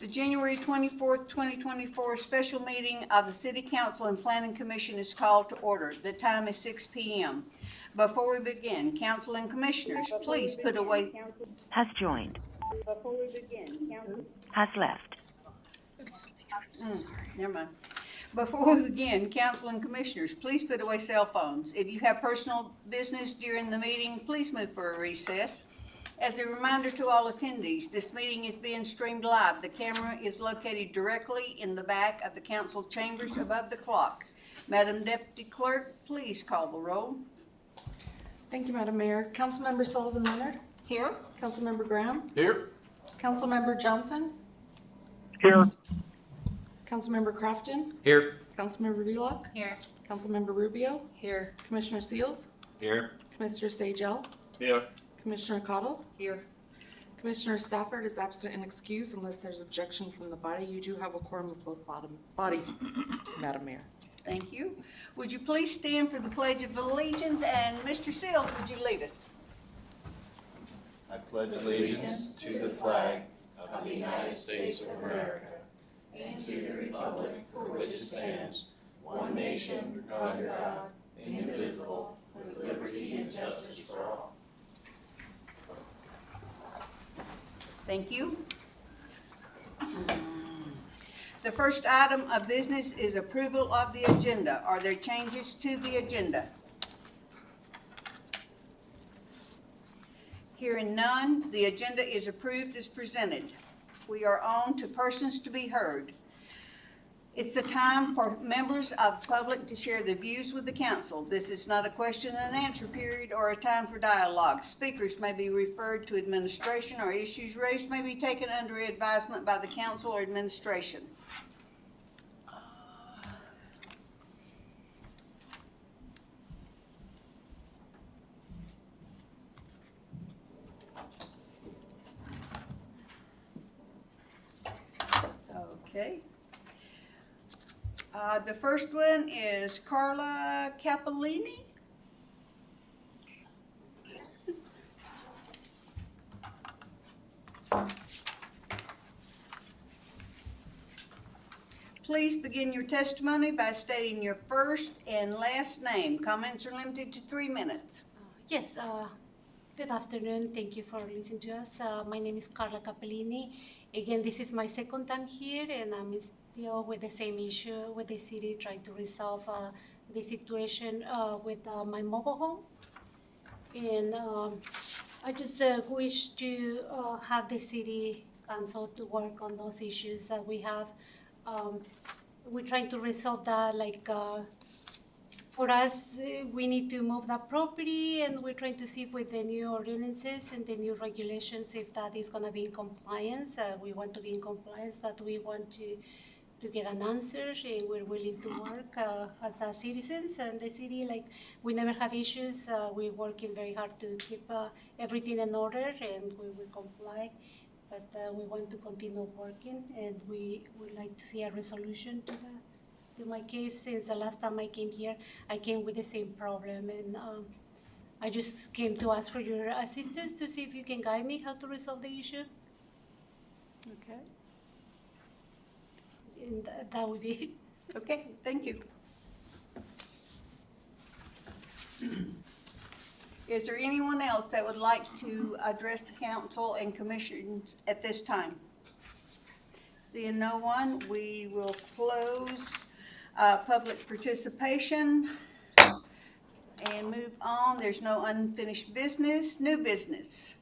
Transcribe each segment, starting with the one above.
The January 24th, 2024 special meeting of the City Council and Planning Commission is called to order. The time is 6 p.m. Before we begin, council and commissioners, please put away... Has joined. Before we begin, council... Has left. Never mind. Before we begin, council and commissioners, please put away cell phones. If you have personal business during the meeting, please move for a recess. As a reminder to all attendees, this meeting is being streamed live. The camera is located directly in the back of the council chambers above the clock. Madam Deputy Clerk, please call the roll. Thank you, Madam Mayor. Councilmember Sullivan Leonard. Here. Councilmember Graham. Here. Councilmember Johnson. Here. Councilmember Crofton. Here. Councilmember Vlock. Here. Councilmember Rubio. Here. Commissioner Seals. Here. Commissioner Sagel. Here. Commissioner Cottle. Here. Commissioner Stafford is absent and excused unless there's objection from the body. You do have a quorum of both bodies, Madam Mayor. Thank you. Would you please stand for the Pledge of Allegiance, and Mr. Seals, would you lead us? I pledge allegiance to the flag of the United States of America and to the republic for which it stands, one nation, under God, indivisible, with liberty and justice for all. Thank you. The first item of business is approval of the agenda. Are there changes to the agenda? Hearing none, the agenda is approved as presented. We are on to persons to be heard. It's the time for members of the public to share their views with the council. This is not a question and answer period or a time for dialogue. Speakers may be referred to administration, or issues raised may be taken under advisement by the council or administration. Okay. The first one is Karla Capellini. Please begin your testimony by stating your first and last name. Comments are limited to 3 minutes. Yes, good afternoon. Thank you for listening to us. My name is Karla Capellini. Again, this is my second time here, and I'm still with the same issue with the city, trying to resolve the situation with my mobile home. And I just wish to have the city council to work on those issues that we have. We're trying to resolve that, like, for us, we need to move that property, and we're trying to see if with the new ordinances and the new regulations, if that is gonna be in compliance. We want to be in compliance, but we want to get an answer, and we're willing to work as citizens. And the city, like, we never have issues. We're working very hard to keep everything in order, and we will comply. But we want to continue working, and we would like to see a resolution to that. To my case, since the last time I came here, I came with the same problem, and I just came to ask for your assistance to see if you can guide me how to resolve the issue. Okay. And that would be it. Okay, thank you. Is there anyone else that would like to address the council and commissions at this time? Seeing no one, we will close public participation and move on. There's no unfinished business. New business.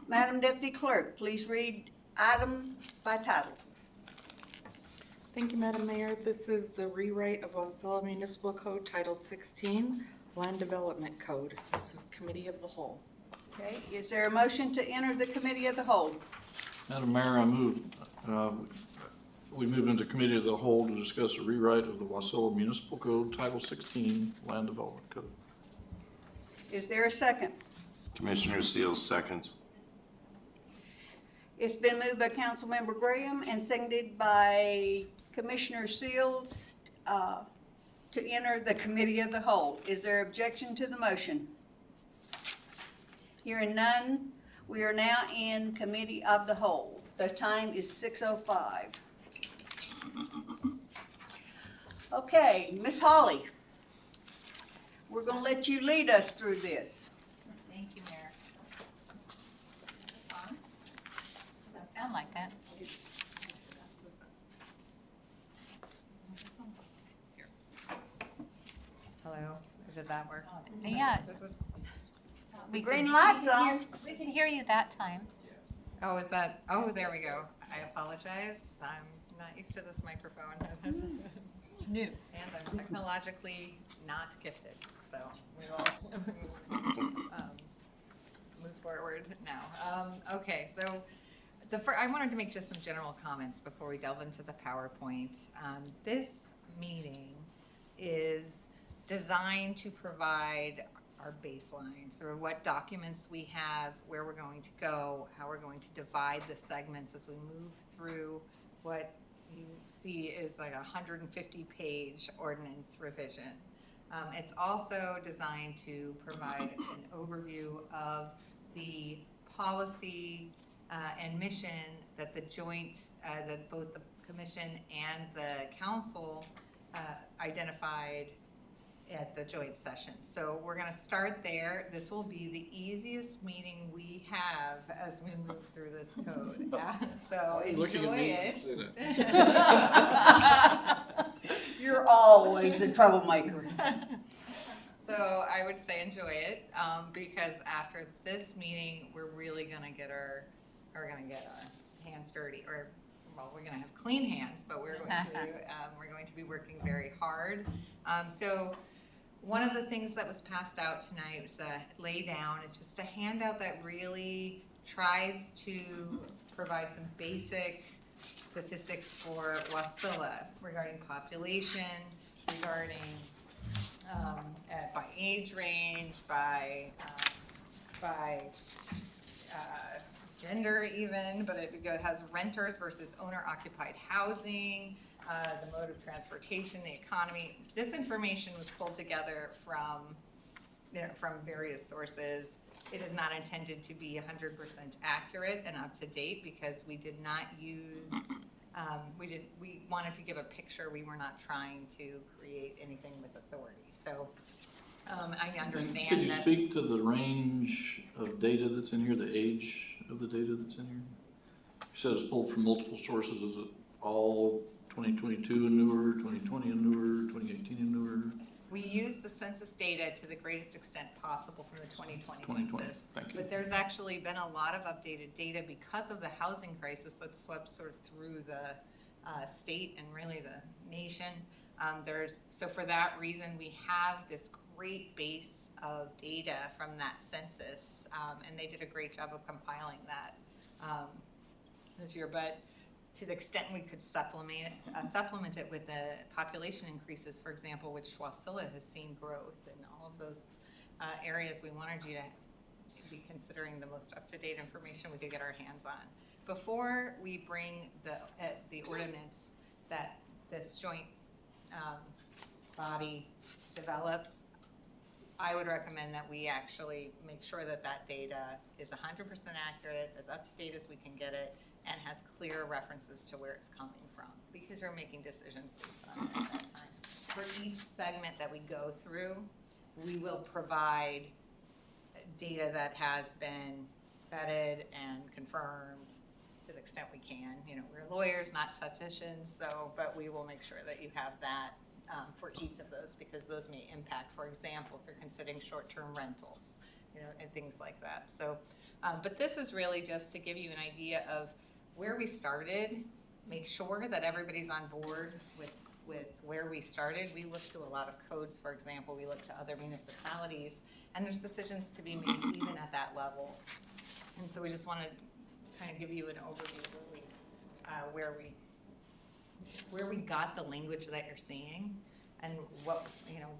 Madam Deputy Clerk, please read item by title. Thank you, Madam Mayor. This is the rewrite of Wasilla Municipal Code Title 16, Land Development Code. This is Committee of the Whole. Okay, is there a motion to enter the Committee of the Whole? Madam Mayor, I move, we move into Committee of the Whole to discuss a rewrite of the Wasilla Municipal Code Title 16, Land Development Code. Is there a second? Commissioner Seals, second. It's been moved by Councilmember Graham and seconded by Commissioner Seals to enter the Committee of the Whole. Is there objection to the motion? Hearing none, we are now in Committee of the Whole. The time is 6:05. Okay, Miss Holly, we're gonna let you lead us through this. Thank you, Mayor. Doesn't sound like that. Hello, did that work? Yeah. We Green can- light's we can on. hear- We can hear you that time. Oh, is that, oh, there we go. I apologize. I'm not used to this microphone. New. And I'm technologically not gifted, so we will move forward now. Okay, so I wanted to make just some general comments before we delve into the PowerPoint. This meeting is designed to provide our baseline, sort of what documents we have, where we're going to go, how we're going to divide the segments as we move through what you see is like a 150-page ordinance revision. It's also designed to provide an overview of the policy and mission that the joint, that both the commission and the council identified at the joint session. So we're gonna start there. This will be the easiest meeting we have as we move through this code. So Looking at enjoy me it. when you say that. You're always the troublemaker. So I would say enjoy it, because after this meeting, we're really gonna get our hands dirty, or, well, we're gonna have clean hands, but we're going to be working very hard. So one of the things that was passed out tonight was a lay down. It's just a handout that really tries to provide some basic statistics for Wasilla regarding population, regarding by age range, by gender even, but it has renters versus owner-occupied housing, the mode of transportation, the economy. This information was pulled together from various sources. It is not intended to be 100% accurate and up to date because we did not use, we wanted to give a picture. We were not trying to create anything with authority. So I understand Could you that. speak to the range of data that's in here, the age of the data that's in here? You said it's pulled from multiple sources. Is it all 2022 and newer, 2020 and newer, 2018 and newer? We use the census data to the greatest extent possible from the 2020 census. Thank you. But there's actually been a lot of updated data because of the housing crisis that swept sort of through the state and really the nation. So for that reason, we have this great base of data from that census, and they did a great job of compiling that this year. But to the extent we could supplement it with the population increases, for example, which Wasilla has seen growth in all of those areas, we wanted you to be considering the most up-to-date information we could get our hands on. Before we bring the ordinance that this joint body develops, I would recommend that we actually make sure that that data is 100% accurate, as up-to-date as we can get it, and has clear references to where it's coming from, because you're making decisions based on it at that time. For each segment that we go through, we will provide data that has been vetted and confirmed to the extent we can. You know, we're lawyers, not statisticians, so, but we will make sure that you have that for each of those, because those may impact, for example, if you're considering short-term rentals, you know, and things like that. So, but this is really just to give you an idea of where we started, make sure that everybody's on board with where we started. We look to a lot of codes, for example, we look to other municipalities, and there's decisions to be made even at that level. And so we just want to kind of give you an overview of where we got the language that you're seeing, and what, you know,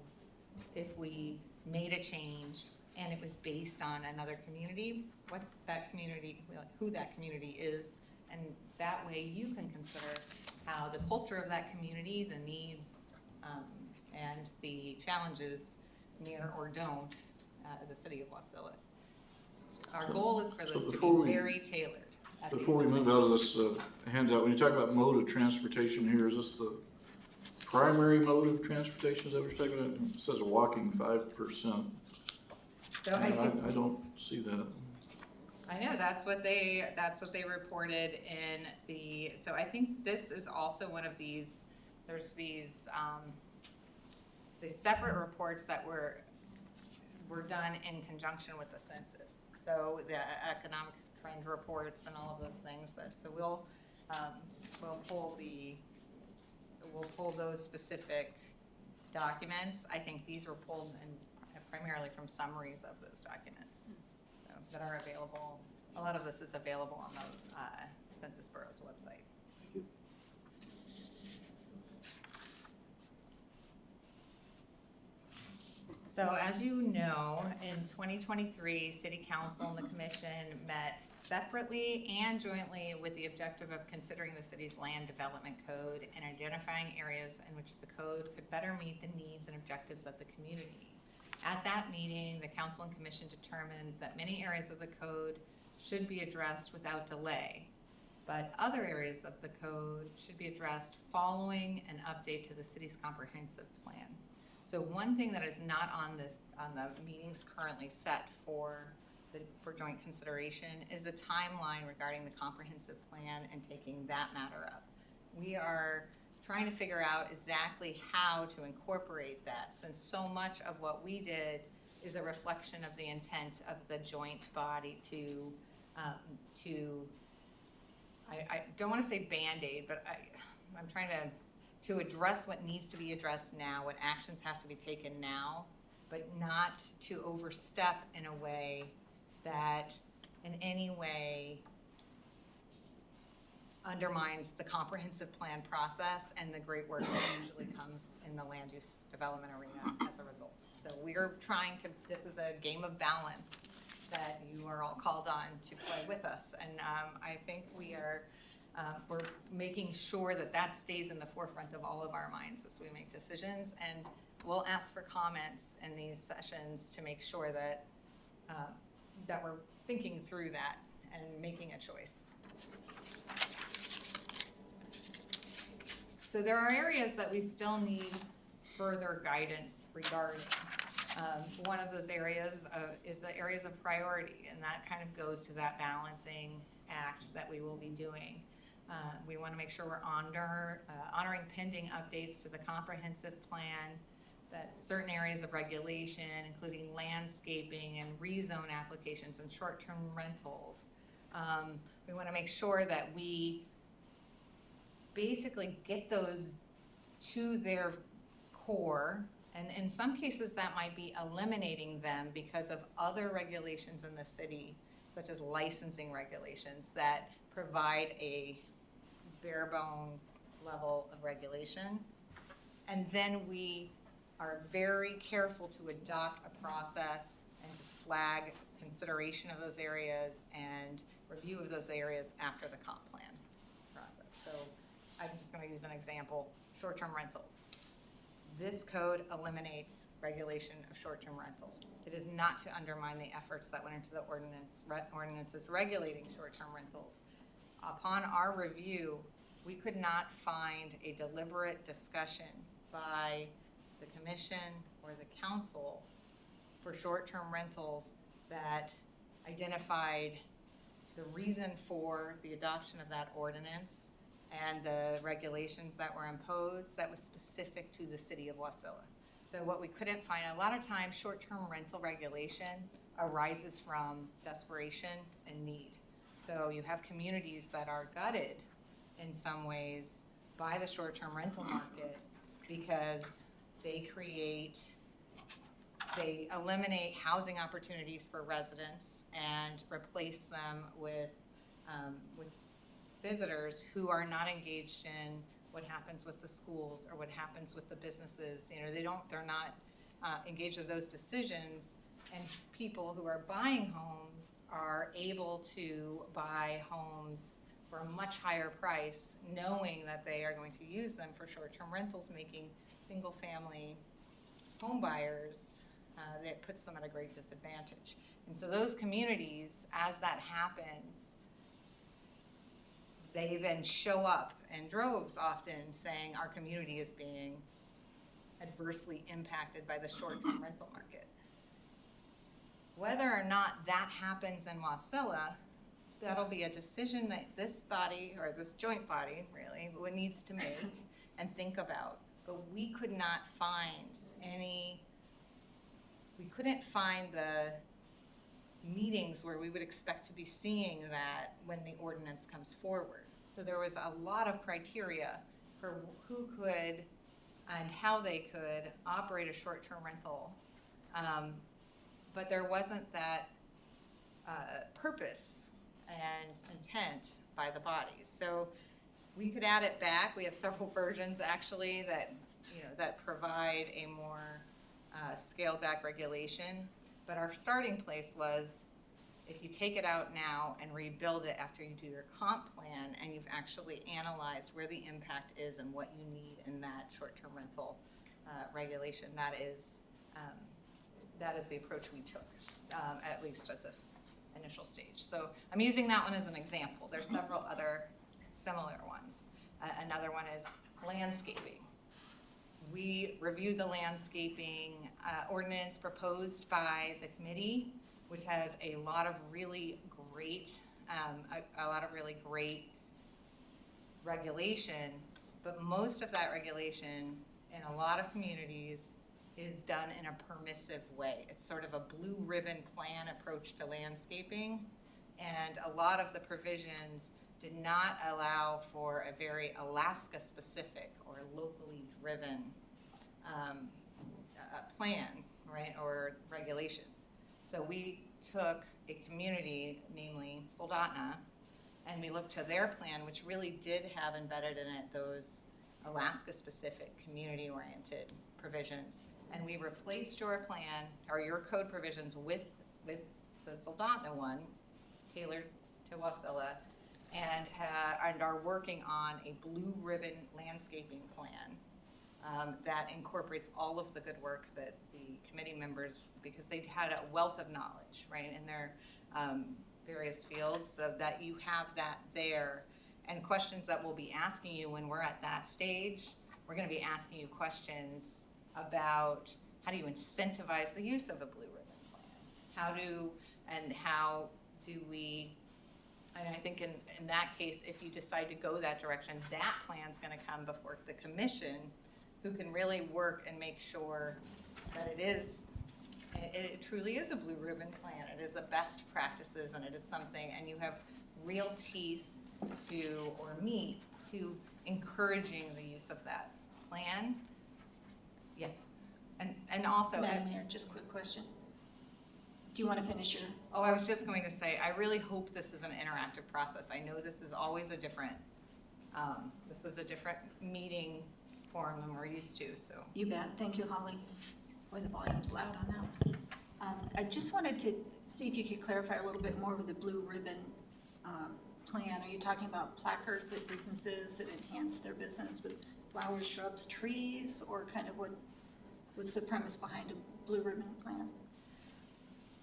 if we made a change and it was based on another community, what that community, who that community is, and that way you can consider how the culture of that community, the needs, and the challenges near or don't the city of Wasilla. Our goal is for this to be very tailored. Before we move out of this handout, when you talk about mode of transportation here, is this the primary mode of transportation? Is that what you're talking about? It says walking 5%. So I think, I don't see that. I know, that's what they reported in the, so I think this is also one of these, there's these separate reports that were done in conjunction with the census. So the economic trend reports and all of those things so we'll pull those specific documents. I think these were pulled primarily from summaries of those documents, so that are available. A lot of this is available on the Census Bureau's website. Thank you. So as you know, in 2023, City Council and the Commission met separately and jointly with the objective of considering the city's land development code and identifying areas in which the code could better meet the needs and objectives of the community. At that meeting, the Council and Commission determined that many areas of the code should be addressed without delay, but other areas of the code should be addressed following an update to the city's comprehensive plan. So one thing that is not on the meetings currently set for joint consideration is a timeline regarding the comprehensive plan and taking that matter up. We are trying to figure out exactly how to incorporate that, since so much of what we did is a reflection of the intent of the joint body to I don't want to say Band-Aid, but I'm trying to address what needs to be addressed now, what actions have to be taken now, but not to overstep in a way that in any way undermines the comprehensive plan process and the great work that usually comes in the land use development arena as a result. So we're trying to, this is a game of balance that you are all called on to play with us. And I think we're making sure that that stays in the forefront of all of our minds as we make decisions. And we'll ask for comments in these sessions to make sure that that we're thinking through that and making a choice. So there are areas that we still need further guidance regarding. One of those areas is the areas of priority, and that kind of goes to that balancing act that we will be doing. We want to make sure we're honoring pending updates to the comprehensive plan, that certain areas of regulation, including landscaping and rezone applications and short-term rentals. We want to make sure that we basically get those to their core, and in some cases that might be eliminating them because of other regulations in the city, such as licensing regulations that provide a bare bones level of regulation. And then we are very careful to adopt a process and to flag consideration of those areas and review of those areas after the comp plan process. So I'm just going to use an example, short-term rentals. This code eliminates regulation of short-term rentals. It is not to undermine the efforts that went into the ordinances regulating short-term rentals. Upon our review, we could not find a deliberate discussion by the commission or the council for short-term rentals that identified the reason for the adoption of that ordinance and the regulations that were imposed that was specific to the city of Wasilla. So what we couldn't find, a lot of times short-term rental regulation arises from desperation and need. So you have communities that are gutted in some ways by the short-term rental market because they eliminate housing opportunities for residents and replace them with visitors who are not engaged in what happens with the schools or what happens with the businesses. You know, they're not engaged in those decisions, and people who are buying homes are able to buy homes for a much higher price, knowing that they are going to use them for short-term rentals, making single-family home buyers, that puts them at a great disadvantage. And so those communities, as that happens, they then show up in droves often saying our community is being adversely impacted by the short-term rental market. Whether or not that happens in Wasilla, that'll be a decision that this body, or this joint body really, needs to make and think about. But we could not find we couldn't find the meetings where we would expect to be seeing that when the ordinance comes forward. So there was a lot of criteria for who could and how they could operate a short-term rental. But there wasn't that purpose and intent by the bodies. So we could add it back. We have several versions actually that, that provide a more scaled back regulation. But our starting place was, if you take it out now and rebuild it after you do your comp plan and you've actually analyzed where the impact is and what you need in that short-term rental regulation, that is the approach we took, at least at this initial stage. So I'm using that one as an example. There's several other similar ones. Another one is landscaping. We reviewed the landscaping ordinance proposed by the committee, which has a lot of really great, regulation, but most of that regulation in a lot of communities is done in a permissive way. It's sort of a blue ribbon plan approach to landscaping, and a lot of the provisions did not allow for a very Alaska-specific or locally driven plan, right, or regulations. So we took a community, namely Soldotna, and we looked to their plan, which really did have embedded in it those Alaska-specific, community-oriented provisions. And we replaced your plan, or your code provisions, with the Soldotna one, tailored to Wasilla, and are working on a blue ribbon landscaping plan that incorporates all of the good work that the committee members, because they had a wealth of knowledge, right, in their various fields, so that you have that there. And questions that we'll be asking you when we're at that stage, we're going to be asking you questions about how do you incentivize the use of a blue ribbon plan? How do we, and I think in that case, if you decide to go that direction, that plan's going to come before the commission, who can really work and make sure that it truly is a blue ribbon plan. It is a best practices, and it is something, and you have real teeth to, or meat to, encouraging the use of that plan. Yes, and also. Madam Mayor, just a quick question. Do you want to finish your? Oh, I was just going to say, I really hope this is an interactive process. I know this is always a different meeting forum than we're used to, so. You bet. Thank you, Holly. Boy, the volume's loud on that one. I just wanted to see if you could clarify a little bit more with the blue ribbon plan. Are you talking about placards at businesses that enhance their business with flowers, shrubs, trees, or kind of what's the premise behind a blue ribbon plan?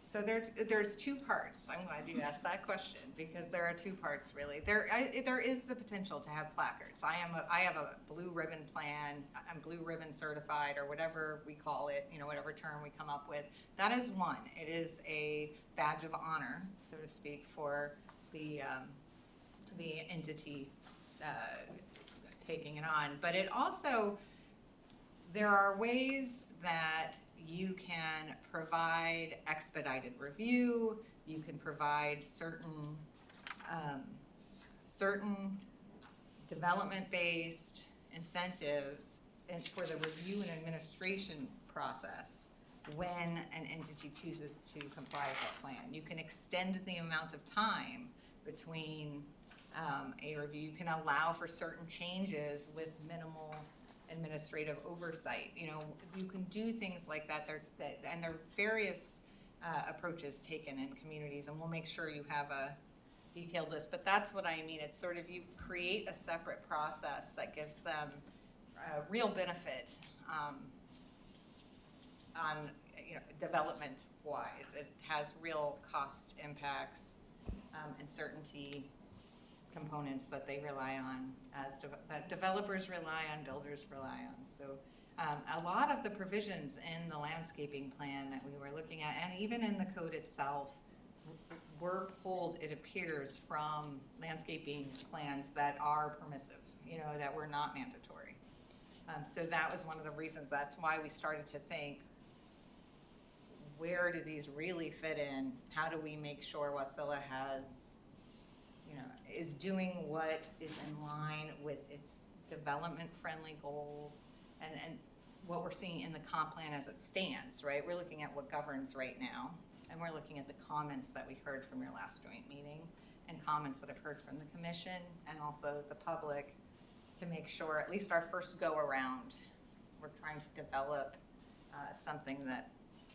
So there's two parts. I'm glad you asked that question, because there are two parts really. There is the potential to have placards. I have a blue ribbon plan. I'm blue ribbon certified, or whatever we call it, whatever term we come up with. That is one. It is a badge of honor, so to speak, for the entity taking it on. But it also, there are ways that you can provide expedited review. You can provide certain development-based incentives for the review and administration process when an entity chooses to comply with that plan. You can extend the amount of time between a review. You can allow for certain changes with minimal administrative oversight. You can do things like that. And there are various approaches taken in communities, and we'll make sure you have a detailed list. But that's what I mean. It's sort of, you create a separate process that gives them real benefit on development wise. It has real cost impacts and certainty components that they rely on, that developers rely on, builders rely on. So a lot of the provisions in the landscaping plan that we were looking at, and even in the code itself, were pulled, it appears, from landscaping plans that are permissive, that were not mandatory. So that was one of the reasons. That's why we started to think, where do these really fit in? How do we make sure Wasilla is doing what is in line with its development-friendly goals and what we're seeing in the comp plan as it stands, right? We're looking at what governs right now, and we're looking at the comments that we heard from your last joint meeting and comments that I've heard from the commission and also the public, to make sure, at least our first go around, we're trying to develop something that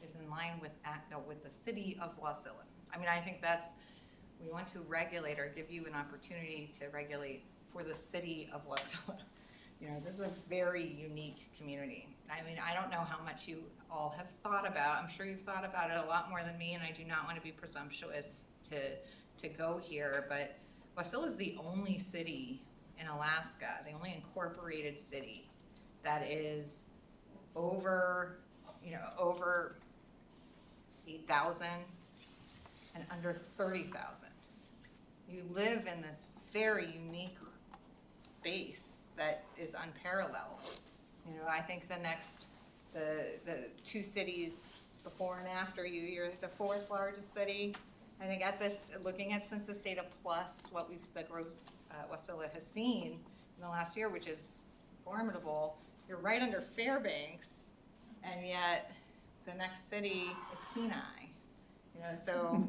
is in line with the city of Wasilla. I mean, I think we want to regulate or give you an opportunity to regulate for the city of Wasilla. This is a very unique community. I mean, I don't know how much you all have thought about. I'm sure you've thought about it a lot more than me, and I do not want to be presumptuous to go here, but Wasilla is the only city in Alaska, the only incorporated city that is over 8,000 and under 30,000. You live in this very unique space that is unparalleled. I think the two cities before and after you're the fourth largest city. I think looking at census data plus the growth Wasilla has seen in the last year, which is formidable, you're right under Fairbanks, and yet the next city is Kenai. So,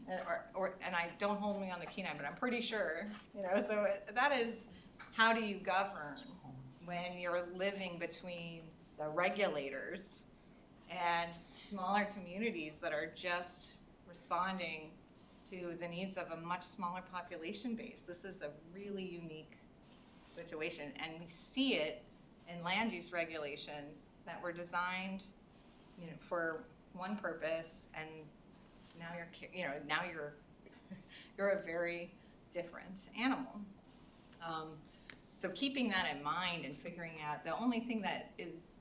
and I don't hold me on the Kenai, but I'm pretty sure, so that is, how do you govern when you're living between the regulators and smaller communities that are just responding to the needs of a much smaller population base? This is a really unique situation, and we see it in land use regulations that were designed, for one purpose, and now you're a very different animal. So keeping that in mind and figuring out, the only thing that is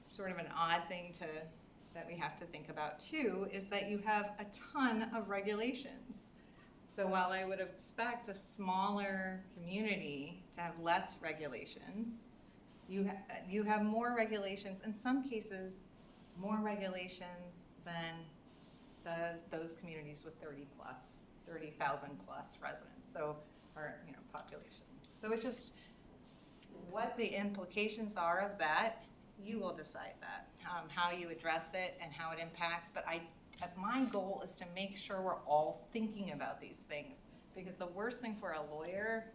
sort of an odd thing that we have to think about too is that you have a ton of regulations. So while I would expect a smaller community to have less regulations, you have more regulations, in some cases more regulations than those communities with 30,000 plus residents, or population. So it's just what the implications are of that. You will decide that, how you address it and how it impacts. But my goal is to make sure we're all thinking about these things, because the worst thing for a lawyer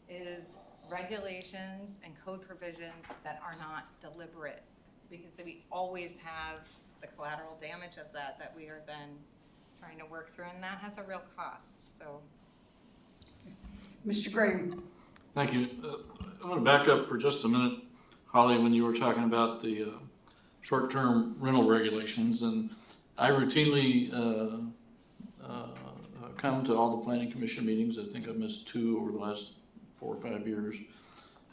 is regulations and code provisions that are not deliberate, because we always have the collateral damage of that we are then trying to work through, and that has a real cost. So, Mr. Graham. Thank you. I want to back up for just a minute, Holly, when you were talking about the short-term rental regulations, and I routinely come to all the planning commission meetings. I think I've missed 2 over the last 4 or 5 years,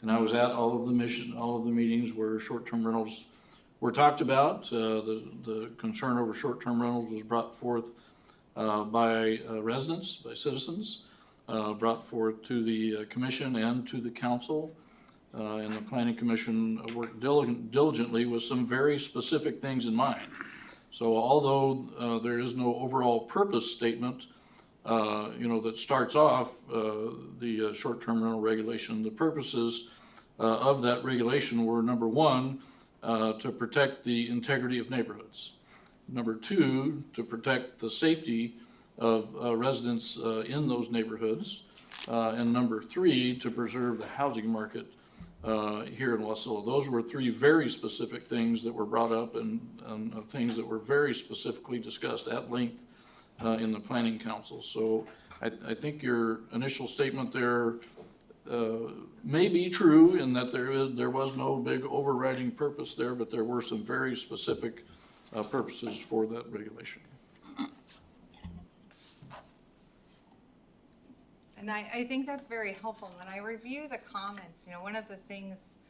and I was at all of the meetings where short-term rentals were talked about. The concern over short-term rentals was brought forth by residents, by citizens, brought forth to the commission and to the council. And the planning commission worked diligently with some very specific things in mind. So although there is no overall purpose statement, that starts off the short-term rental regulation, the purposes of that regulation were, number 1, to protect the integrity of neighborhoods. Number 2, to protect the safety of residents in those neighborhoods. And number 3, to preserve the housing market here in Wasilla. Those were 3 very specific things that were brought up and things that were very specifically discussed at length in the planning council. So I think your initial statement there may be true in that there was no big overriding purpose there, but there were some very specific purposes for that regulation. And I think that's very helpful. When I review the comments, you know, one of the things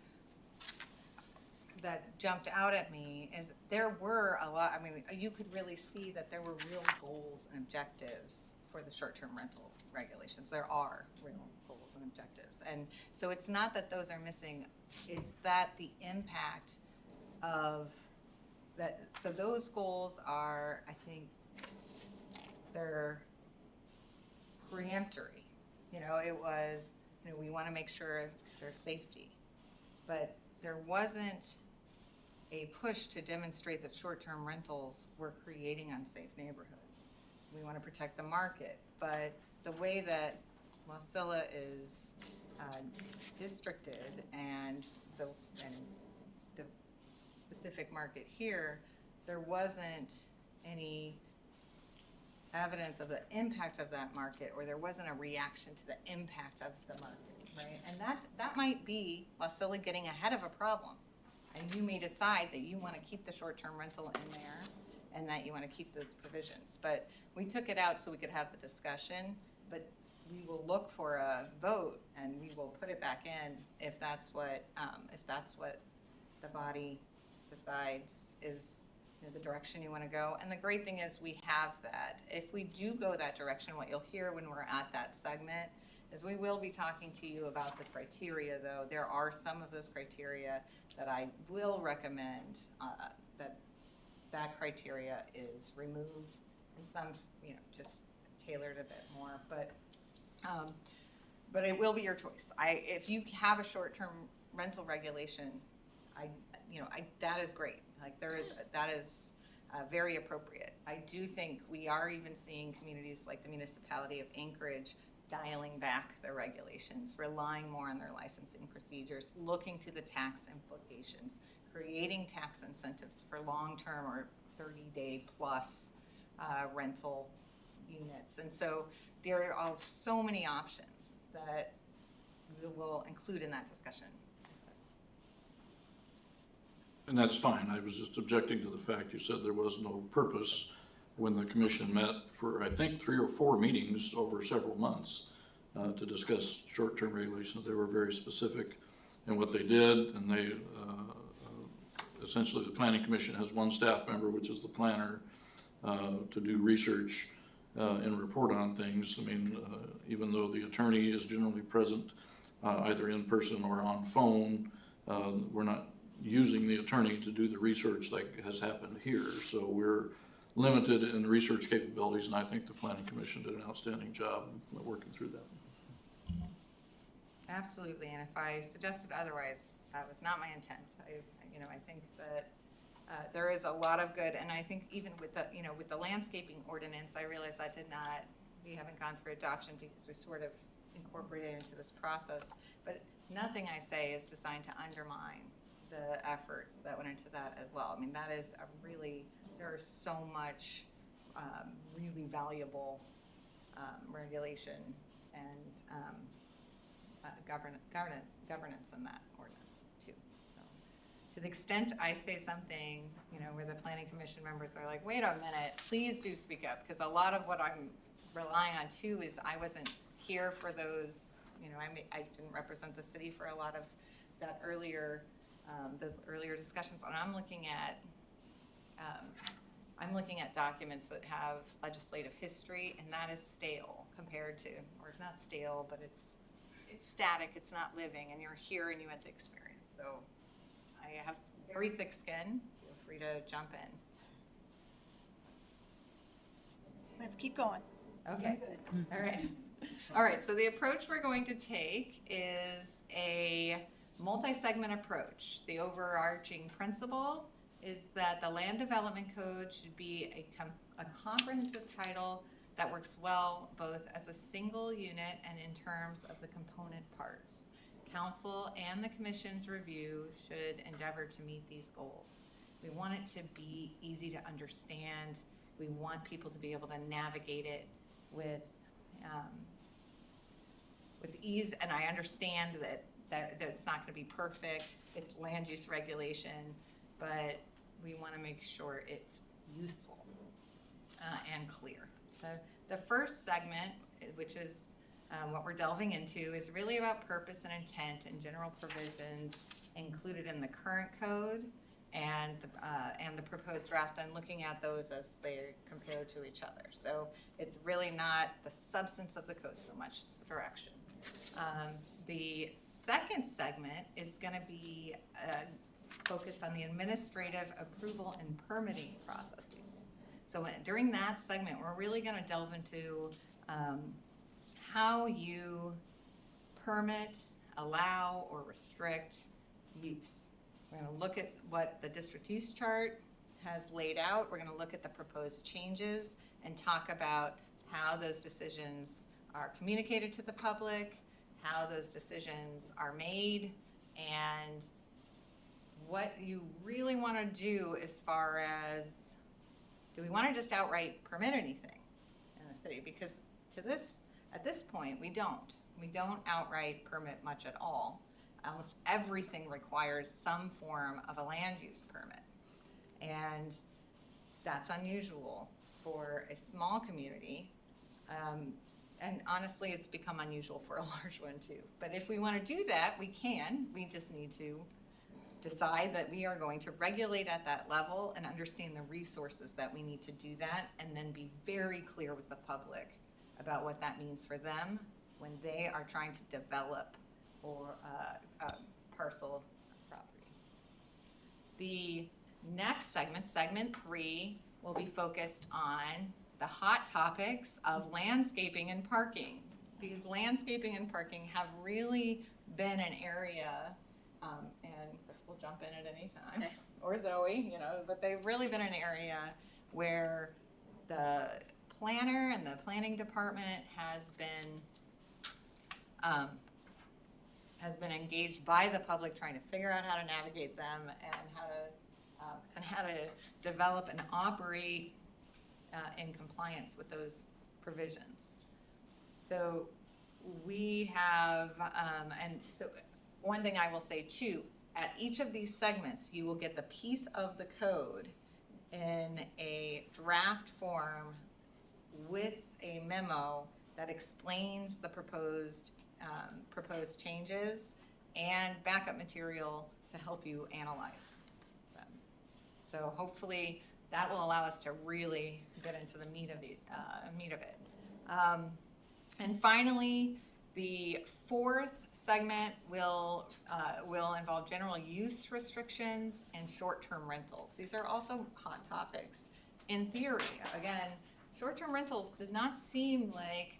that jumped out at me is there were a lot, I mean, you could really see that there were real goals and objectives for the short-term rental regulations. There are real goals and objectives. And so it's not that those are missing, it's that the impact of that, so those goals are, I think, they're preemptory. You know, it was, you know, we want to make sure there's safety, but there wasn't a push to demonstrate that short-term rentals were creating unsafe neighborhoods. We want to protect the market, but the way that Wasilla is districted and the specific market here, there wasn't any evidence of the impact of that market, or there wasn't a reaction to the impact of the market, right? And that might be Wasilla getting ahead of a problem. And you may decide that you want to keep the short-term rental in there and that you want to keep those provisions. But we took it out so we could have the discussion, but we will look for a vote and we will put it back in if that's what the body decides is, you know, the direction you want to go. And the great thing is we have that. If we do go that direction, what you'll hear when we're at that segment is we will be talking to you about the criteria, though. There are some of those criteria that I will recommend that criteria is removed, and some, you know, just tailored a bit more. But it will be your choice. If you have a short-term rental regulation, that is great. Like that is very appropriate. I do think we are even seeing communities like the municipality of Anchorage dialing back their regulations, relying more on their licensing procedures, looking to the tax implications, creating tax incentives for long-term or 30-day plus rental units. And so there are so many options that we will include in that discussion. And that's fine. I was just objecting to the fact you said there was no purpose when the commission met for, I think, 3 or 4 meetings over several months to discuss short-term regulations. They were very specific in what they did, and they essentially the planning commission has one staff member, which is the planner, to do research and report on things. I mean, even though the attorney is generally present either in person or on phone, we're not using the attorney to do the research like has happened here. So we're limited in research capabilities, and I think the Planning Commission did an outstanding job working through that. Absolutely, and if I suggested otherwise, that was not my intent. I think that there is a lot of good, and I think even with the landscaping ordinance, I realize we haven't gone through adoption because we sort of incorporated it into this process, but nothing I say is designed to undermine the efforts that went into that as well. I mean, that is there is so much really valuable regulation and governance in that ordinance too. So to the extent I say something, where the Planning Commission members are like, wait a minute, please do speak up, because a lot of what I'm relying on too is I wasn't here for those, I didn't represent the city for a lot of that those earlier discussions, and I'm looking at documents that have legislative history, and that is stale compared to, or not stale, but it's static, it's not living, and you're here and you had the experience. So I have very thick skin. Feel free to jump in. Let's keep going. Okay. All right. So the approach we're going to take is a multi-segment approach. The overarching principle is that the Land Development Code should be a comprehensive title that works well both as a single unit and in terms of the component parts. Council and the Commission's review should endeavor to meet these goals. We want it to be easy to understand. We want people to be able to navigate it with ease, and I understand that it's not going to be perfect. It's land use regulation, but we want to make sure it's useful and clear. So the first segment, which is What we're delving into is really about purpose and intent and general provisions included in the current code and the proposed draft. I'm looking at those as they compare to each other. So it's really not the substance of the code so much, it's the direction. The second segment is going to be focused on the administrative approval and permitting processes. So during that segment, we're really going to delve into how you permit, allow, or restrict use. We're going to look at what the district use chart has laid out. We're going to look at the proposed changes and talk about how those decisions are communicated to the public, how those decisions are made, and what you really want to do as far as, do we want to just outright permit anything in the city? Because at this point, we don't. We don't outright permit much at all. Almost everything requires some form of a land use permit. And that's unusual for a small community. And honestly, it's become unusual for a large one too. But if we want to do that, we can. We just need to decide that we are going to regulate at that level and understand the resources that we need to do that, and then be very clear with the public about what that means for them when they are trying to develop or a parcel of property. The next segment, segment 3, will be focused on the hot topics of landscaping and parking. Because landscaping and parking have really been an area, and Chris will jump in at any time, or Zoe, but they've really been an area where the planner and the planning department has been engaged by the public, trying to figure out how to navigate them and how to develop and operate in compliance with those provisions. So we have, and so one thing I will say too, at each of these segments, you will get the piece of the code in a draft form with a memo that explains the proposed changes and backup material to help you analyze them. So hopefully that will allow us to really get into the meat of it. And finally, the fourth segment will involve general use restrictions and short-term rentals. These are also hot topics. In theory, again, short-term rentals did not seem like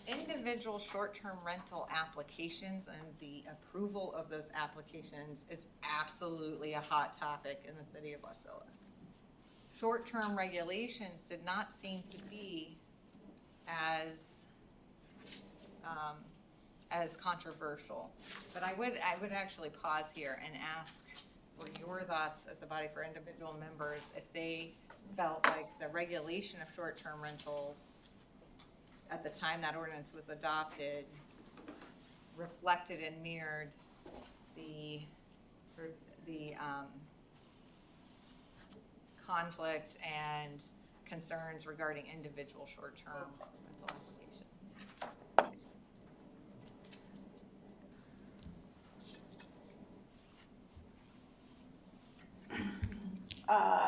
individual short-term rental applications and the approval of those applications is absolutely a hot topic in the city of Wasilla. Short-term regulations did not seem to be as controversial. But I would actually pause here and ask for your thoughts as a body for individual members if they felt like the regulation of short-term rentals at the time that ordinance was adopted reflected and mirrored the conflict and concerns regarding individual short-term rental applications.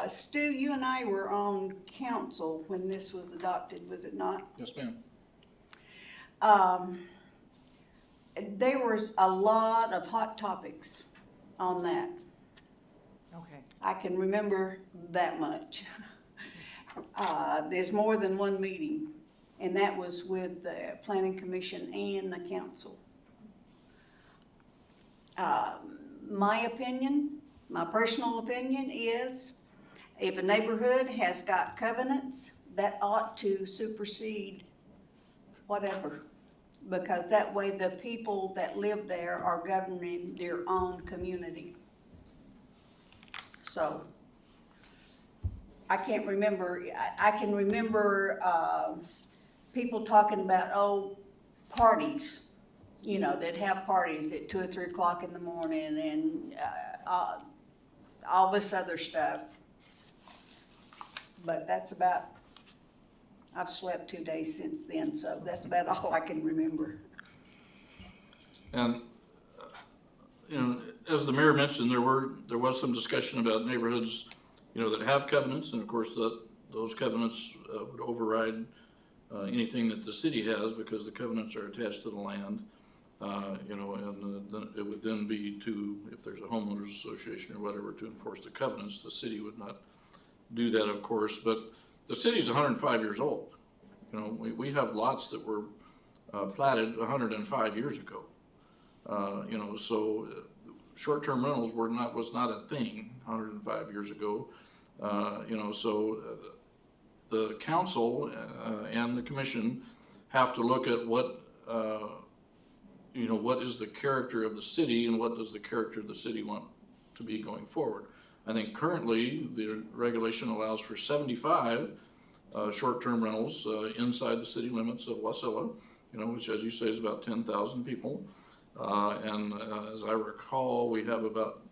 Stu, you and I were on council when this was adopted, was it not? Yes, ma'am. There was a lot of hot topics on that. Okay. I can remember that much. There's more than one meeting, and that was with the planning commission and the council. My opinion, my personal opinion is, if a neighborhood has got covenants, that ought to supersede whatever. Because that way the people that live there are governing their own community. So, I can't remember, I can remember people talking about, parties. They'd have parties at 2 or 3 o'clock in the morning and all this other stuff. But that's about I've slept 2 days since then, so that's about all I can remember. And, you know, as the mayor mentioned, there was some discussion about neighborhoods, you know, that have covenants, and of course, those covenants would override anything that the city has, because the covenants are attached to the land. You know, and then it would then be to, if there's a homeowners association or whatever, to enforce the covenants. The city would not do that, of course, but the city's 105 years old. You know, we have lots that were platted 105 years ago. You know, so short-term rentals was not a thing 105 years ago. You know, so the council and the commission have to look at what, you know, what is the character of the city and what does the character of the city want to be going forward. I think currently the regulation allows for 75 short-term rentals inside the city limits of Wasilla, you know, which, as you say, is about 10,000 people. And as I recall, we have about,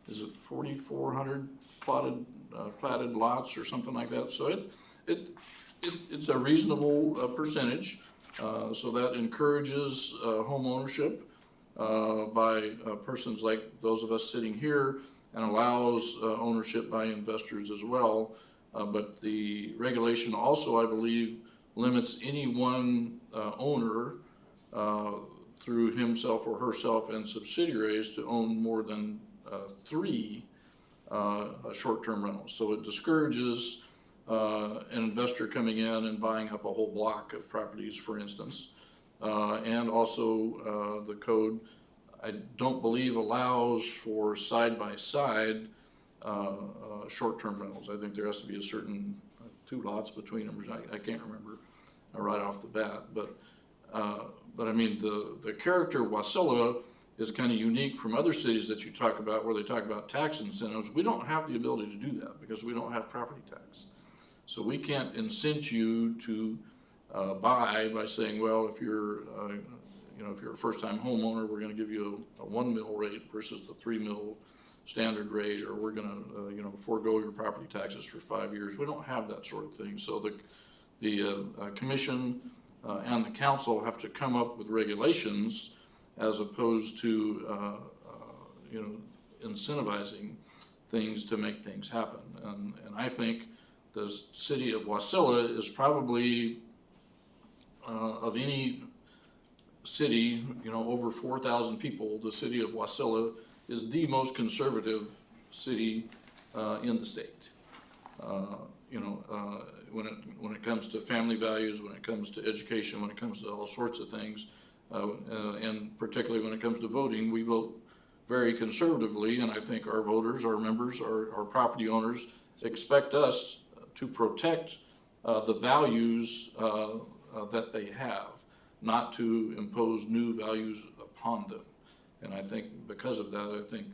is it 4,400 platted lots or something like that. So it's a reasonable percentage. So that encourages home ownership by persons like those of us sitting here, and allows ownership by investors as well. But the regulation also, I believe, limits any one owner through himself or herself and subsidiaries to own more than 3 short-term rentals. So it discourages an investor coming in and buying up a whole block of properties, for instance. And also the code, I don't believe, allows for side-by-side short-term rentals. I think there has to be a certain 2 lots between them. I can't remember right off the bat, but I mean, the character of Wasilla is kind of unique from other cities that you talk about, where they talk about tax incentives. We don't have the ability to do that because we don't have property tax. So we can't incent you to buy by saying, well, if you're, you know, if you're a first-time homeowner, we're going to give you a 1 mil rate versus the 3 mil standard rate, or we're going to, you know, forego your property taxes for 5 years. We don't have that sort of thing. So the commission and the council have to come up with regulations as opposed to, you know, incentivizing things to make things happen. And I think the city of Wasilla is probably, of any city, you know, over 4,000 people, the city of Wasilla is the most conservative city in the state. You know, when it comes to family values, when it comes to education, when it comes to all sorts of things, and particularly when it comes to voting, we vote very conservatively, and I think our voters, our members, our property owners expect us to protect the values that they have, not to impose new values upon them. And I think because of that, I think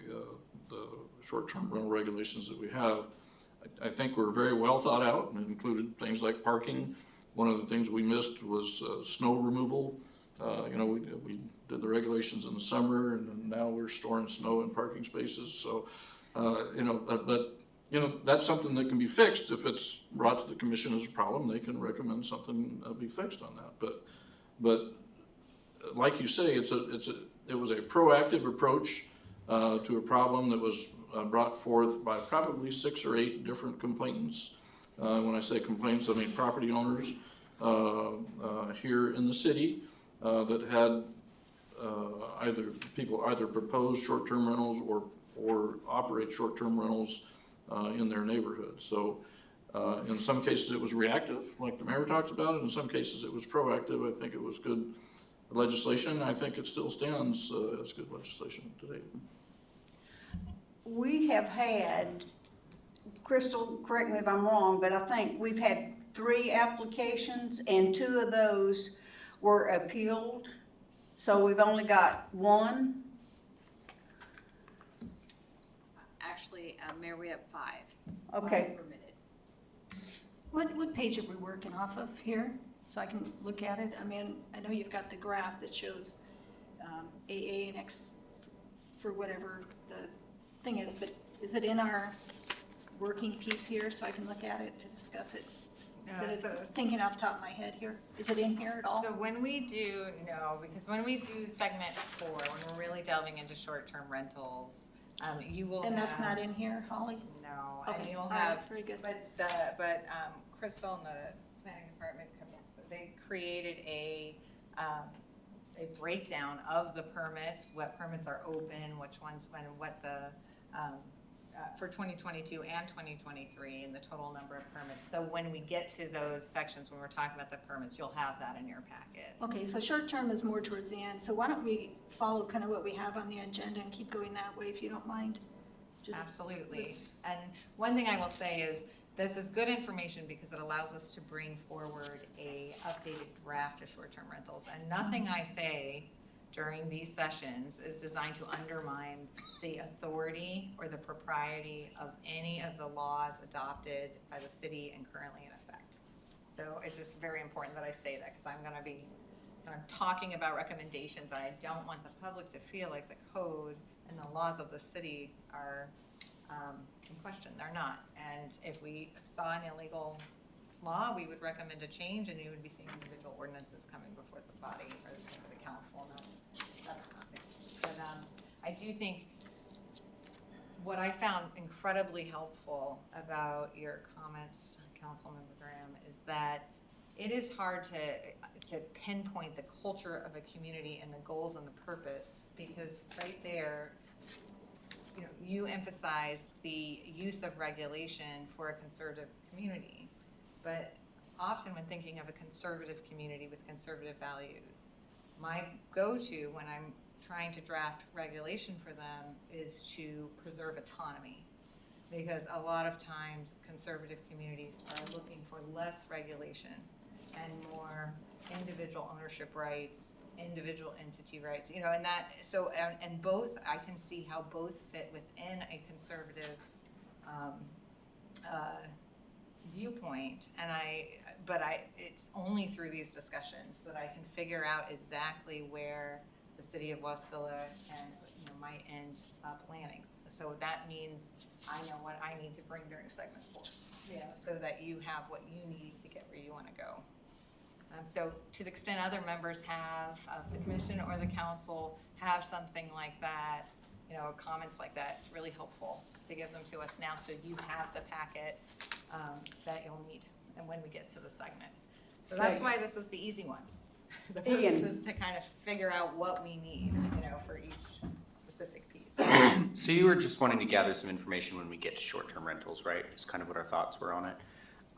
the short-term rental regulations that we have, I think were very well thought out, and included things like parking. One of the things we missed was snow removal. You know, we did the regulations in the summer, and now we're storing snow in parking spaces. So, you know, but you know, that's something that can be fixed. If it's brought to the commission as a problem, they can recommend something be fixed on that. But like you say, it was a proactive approach to a problem that was brought forth by probably 6 or 8 different complainants. When I say complaints, I mean property owners here in the city that had either propose short-term rentals or operate short-term rentals in their neighborhood. So in some cases it was reactive, like the mayor talked about, and in some cases it was proactive. I think it was good legislation. I think it still stands as good legislation today. We have had, Crystal, correct me if I'm wrong, but I think we've had 3 applications and 2 of those were appealed. So we've only got 1. Actually, Mayor, we have 5. Okay. 5 permitted. What page are we working off of here, so I can look at it? I mean, I know you've got the graph that shows AA and X for whatever the thing is, but is it in our working piece here so I can look at it to discuss it? Instead so- of thinking off the top of my head here. Is it in here at all? So when we do, no, because when we do segment 4, when we're really delving into short-term rentals, you will have. And that's not in here, Holly? No, Okay, and you'll all right, have, very good. but Crystal and the planning department, they created a breakdown of the permits, what permits are open, which ones, when, what the, for 2022 and 2023, and the total number of permits. So when we get to those sections, when we're talking about the permits, you'll have that in your packet. Okay, so short term is more towards the end, so why don't we follow kind of what we have on the agenda and keep going that way if you don't mind? Just Absolutely. let's- And one thing I will say is, this is good information because it allows us to bring forward a updated draft of short-term rentals. And nothing I say during these sessions is designed to undermine the authority or the propriety of any of the laws adopted by the city and currently in effect. So it's just very important that I say that, because I'm gonna be kind of talking about recommendations, and I don't want the public to feel like the code and the laws of the city are in question. They're not. And if we saw an illegal law, we would recommend a change, and you would be seeing individual ordinances coming before the body or before the council, and that's not the case. But I do think what I found incredibly helpful about your comments, Councilmember Graham, is that it is hard to pinpoint the culture of a community and the goals and the purpose, because right there, you know, you emphasize the use of regulation for a conservative community. But often when thinking of a conservative community with conservative values, my go-to when I'm trying to draft regulation for them is to preserve autonomy. Because a lot of times conservative communities are looking for less regulation and more individual ownership rights, individual entity rights, you know, and that, so, and both, I can see how both fit within a conservative viewpoint, and it's only through these discussions that I can figure out exactly where the city of Wasilla and, you know, might end up landing. So that means I know what I need to bring during segment 4, you know, so that you have what you need to get where you want to go. So to the extent other members of the commission or the council have something like that, you know, comments like that, it's really helpful to give them to us now, so you have the packet that you'll need, and when we get to the segment. So that's why this is the easy one. The purpose is to kind of figure out what we need, you know, for each specific piece. So you were just wanting to gather some information when we get to short-term rentals, right? Just kind of what our thoughts were on it.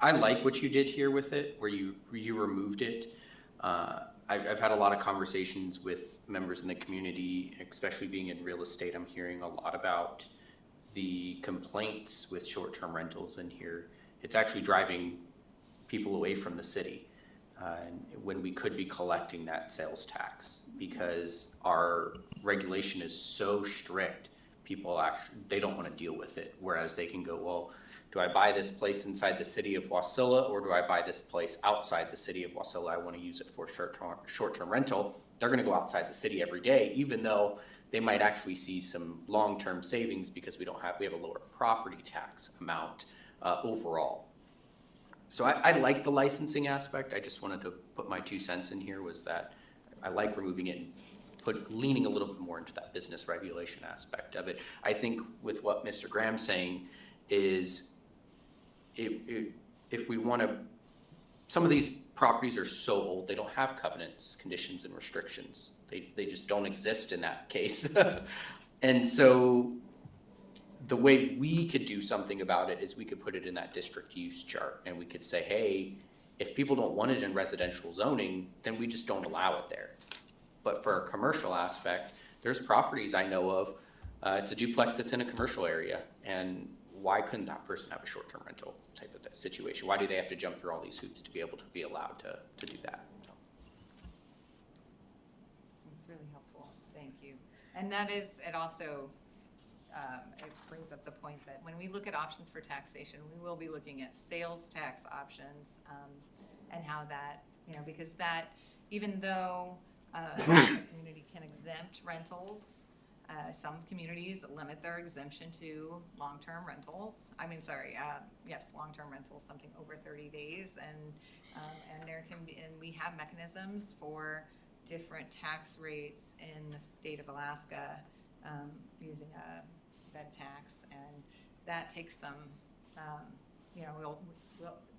I like what you did here with it, where you removed it. I've had a lot of conversations with members in the community, especially being in real estate. I'm hearing a lot about the complaints with short-term rentals in here. It's actually driving people away from the city, and when we could be collecting that sales tax, because our regulation is so strict, people actually, they don't want to deal with it. Whereas they can go, well, do I buy this place inside the city of Wasilla, or do I buy this place outside the city of Wasilla? I want to use it for short-term rental. They're going to go outside the city every day, even though they might actually see some long-term savings because we have a lower property tax amount overall. So I like the licensing aspect. I just wanted to put my 2 cents in here, was that I like removing it and leaning a little bit more into that business regulation aspect of it. I think with what Mr. Graham's saying is, if we want to, some of these properties are so old, they don't have covenants, conditions, and restrictions. They just don't exist in that case. And so the way we could do something about it is we could put it in that district use chart, and we could say, hey, if people don't want it in residential zoning, then we just don't allow it there. But for a commercial aspect, there's properties I know of, it's a duplex that's in a commercial area, and why couldn't that person have a short-term rental type of situation? Why do they have to jump through all these hoops to be able to be allowed to do that? It's really helpful, thank you. And that is, it also, it brings up the point that when we look at options for taxation, we will be looking at sales tax options, and how that, you know, because that, even though a community can exempt rentals, Some communities limit their exemption to long-term rentals. Long-term rentals, something over 30 days, and there can be, and we have mechanisms for different tax rates in the state of Alaska, using a bed tax, and that takes some,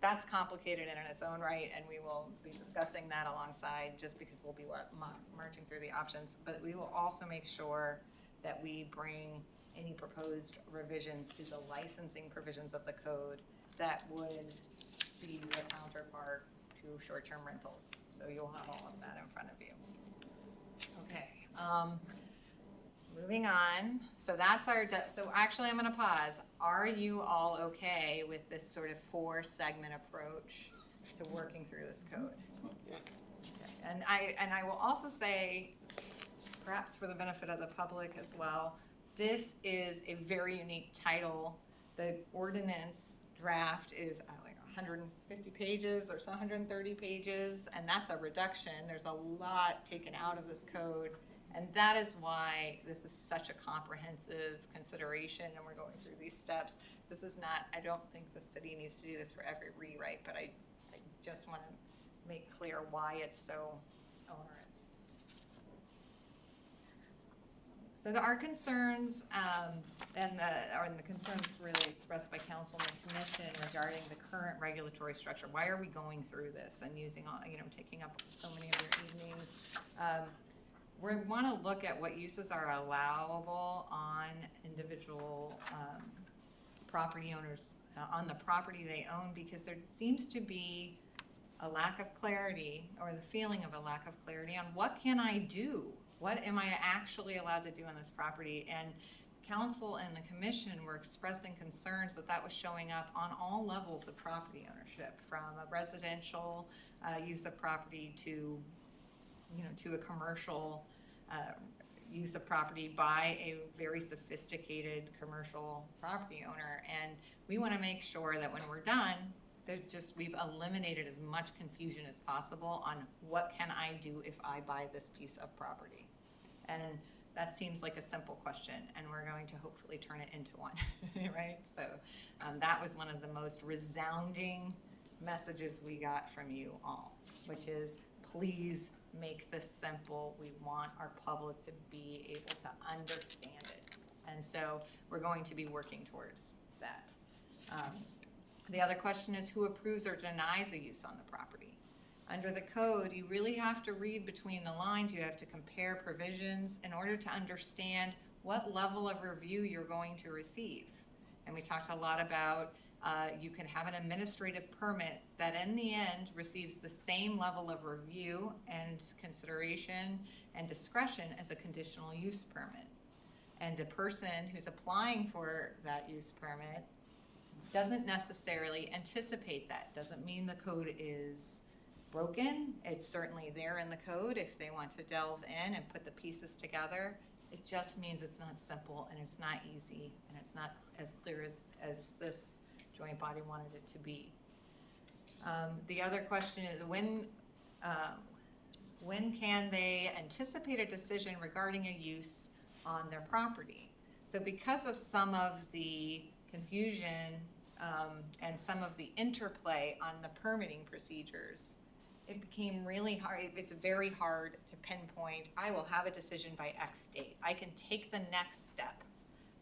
that's complicated in its own right, and we will be discussing that alongside, just because we'll be merging through the options. But we will also make sure that we bring any proposed revisions to the licensing provisions of the code that would be the counterpart to short-term rentals. So you'll have all of that in front of you. Okay, moving on. So that's so actually I'm gonna pause. Are you all okay with this sort of 4-segment approach to working through this code? Okay. And I will also say, perhaps for the benefit of the public as well, this is a very unique title. The ordinance draft is like 150 pages or so, 130 pages, and that's a reduction. There's a lot taken out of this code, and that is why this is such a comprehensive consideration, and we're going through these steps. This is not, I don't think the city needs to do this for every rewrite, but I just want to make clear why it's so onerous. So there are concerns, and the concerns really expressed by council and the commission regarding the current regulatory structure. Why are we going through this and using all, taking up so many of your evenings? We want to look at what uses are allowable on individual property owners, on the property they own, because there seems to be a lack of clarity, or the feeling of a lack of clarity on what can I do? What am I actually allowed to do on this property? And council and the commission were expressing concerns that was showing up on all levels of property ownership, from a residential use of property to, to a commercial use of property by a very sophisticated commercial property owner. And we want to make sure that when we're done, we've eliminated as much confusion as possible on what can I do if I buy this piece of property. And that seems like a simple question, and we're going to hopefully turn it into one, right? So that was one of the most resounding messages we got from you all, which is, please make this simple. We want our public to be able to understand it. And so we're going to be working towards that. The other question is, who approves or denies a use on the property? Under the code, you really have to read between the lines. You have to compare provisions in order to understand what level of review you're going to receive. And we talked a lot about you can have an administrative permit that in the end receives the same level of review and consideration and discretion as a conditional use permit. And a person who's applying for that use permit doesn't necessarily anticipate that. Doesn't mean the code is broken. It's certainly there in the code if they want to delve in and put the pieces together. It just means it's not simple, and it's not easy, and it's not as clear as this joint body wanted it to be. The other question is, when can they anticipate a decision regarding a use on their property? So because of some of the confusion and some of the interplay on the permitting procedures, it became really hard. It's very hard to pinpoint, I will have a decision by X date. I can take the next step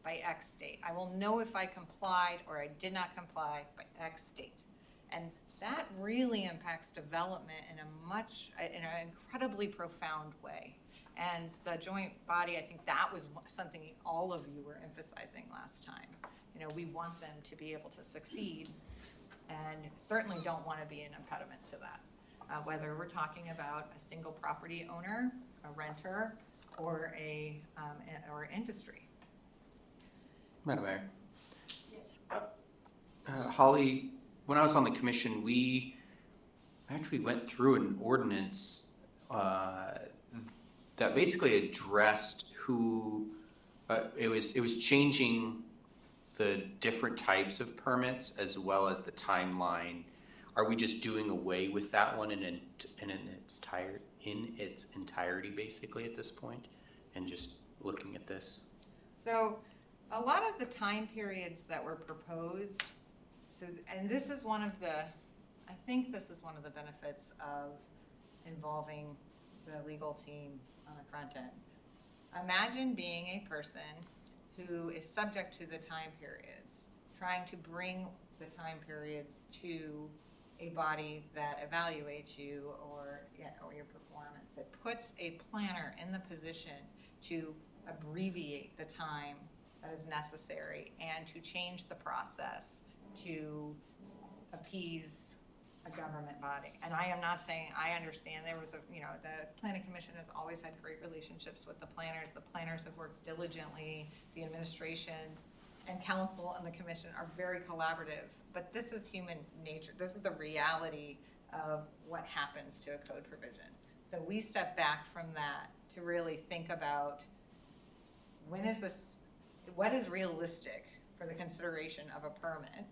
by X date. I will know if I complied or I did not comply by X date. And that really impacts development in an incredibly profound way. And the joint body, I think that was something all of you were emphasizing last time. We want them to be able to succeed, and certainly don't want to be an impediment to that. Whether we're talking about a single property owner, a renter, or or industry. Madam Mayor. Yes. Holly, when I was on the commission, we actually went through an ordinance that basically addressed who it was changing the different types of permits as well as the timeline. Are we just doing away with that one in its entirety basically at this point, and just looking at this? So a lot of the time periods that were proposed, and this is one of the, I think this is one of the benefits of involving the legal team on the front end. Imagine being a person who is subject to the time periods, trying to bring the time periods to a body that evaluates you or your performance. It puts a planner in the position to abbreviate the time that is necessary and to change the process to appease a government body. And I am not saying, I understand there was the Planning Commission has always had great relationships with the planners. The planners have worked diligently. The administration and council and the commission are very collaborative, but this is human nature. This is the reality of what happens to a code provision. So we step back from that to really think about what is realistic for the consideration of a permit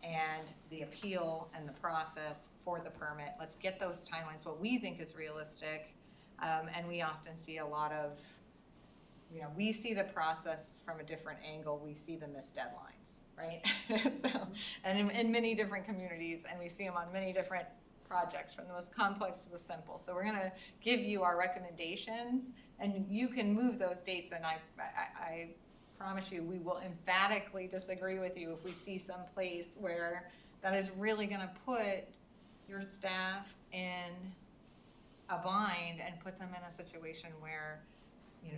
and the appeal and the process for the permit. Let's get those timelines, what we think is realistic. And we often see a lot of, we see the process from a different angle. We see the missed deadlines, right? So, and in many different communities, and we see them on many different projects, from the most complex to the simple. So we're gonna give you our recommendations, and you can move those dates, and I promise you, we will emphatically disagree with you if we see some place where that is really gonna put your staff in a bind and put them in a situation where,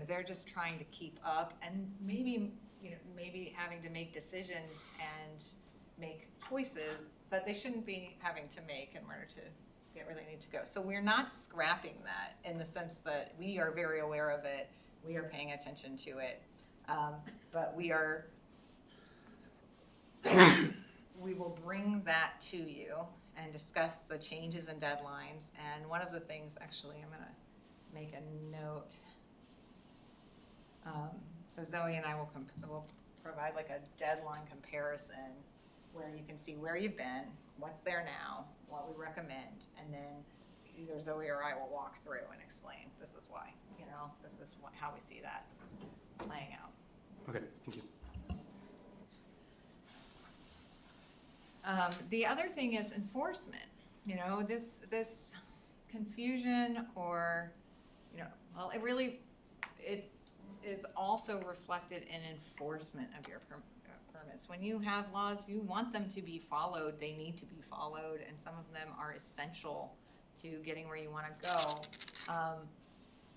they're just trying to keep up and maybe having to make decisions and make choices that they shouldn't be having to make in order to get where they need to go. So we're not scrapping that in the sense that we are very aware of it, we are paying attention to it, but we will bring that to you and discuss the changes and deadlines. And one of the things, actually, I'm gonna make a note. So Zoe and I will provide like a deadline comparison where you can see where you've been, what's there now, what we recommend, and then either Zoe or I will walk through and explain, this is why, this is how we see that playing out. Okay, thank you. The other thing is enforcement. This confusion, or it is also reflected in enforcement of your permits. When you have laws, you want them to be followed. They need to be followed, and some of them are essential to getting where you want to go.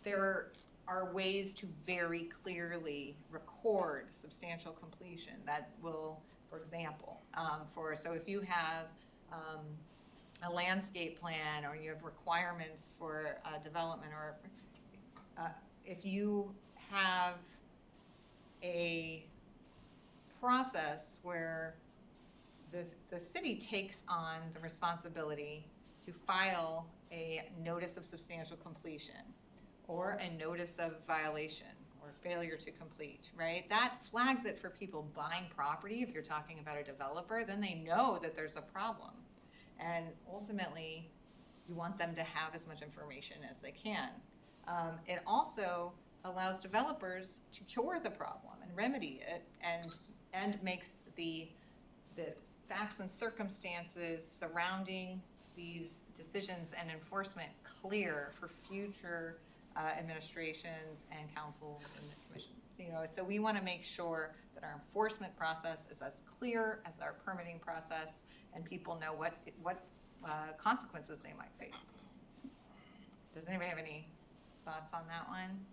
There are ways to very clearly record substantial completion that will, for example, so if you have a landscape plan, or you have requirements for development, or if you have a process where the city takes on the responsibility to file a notice of substantial completion or a notice of violation or failure to complete, right? That flags it for people buying property. If you're talking about a developer, then they know that there's a problem. And ultimately, you want them to have as much information as they can. It also allows developers to cure the problem and remedy it, and makes the facts and circumstances surrounding these decisions and enforcement clear for future administrations and councils and the commission. So we want to make sure that our enforcement process is as clear as our permitting process, and people know what consequences they might face. Does anybody have any thoughts on that one?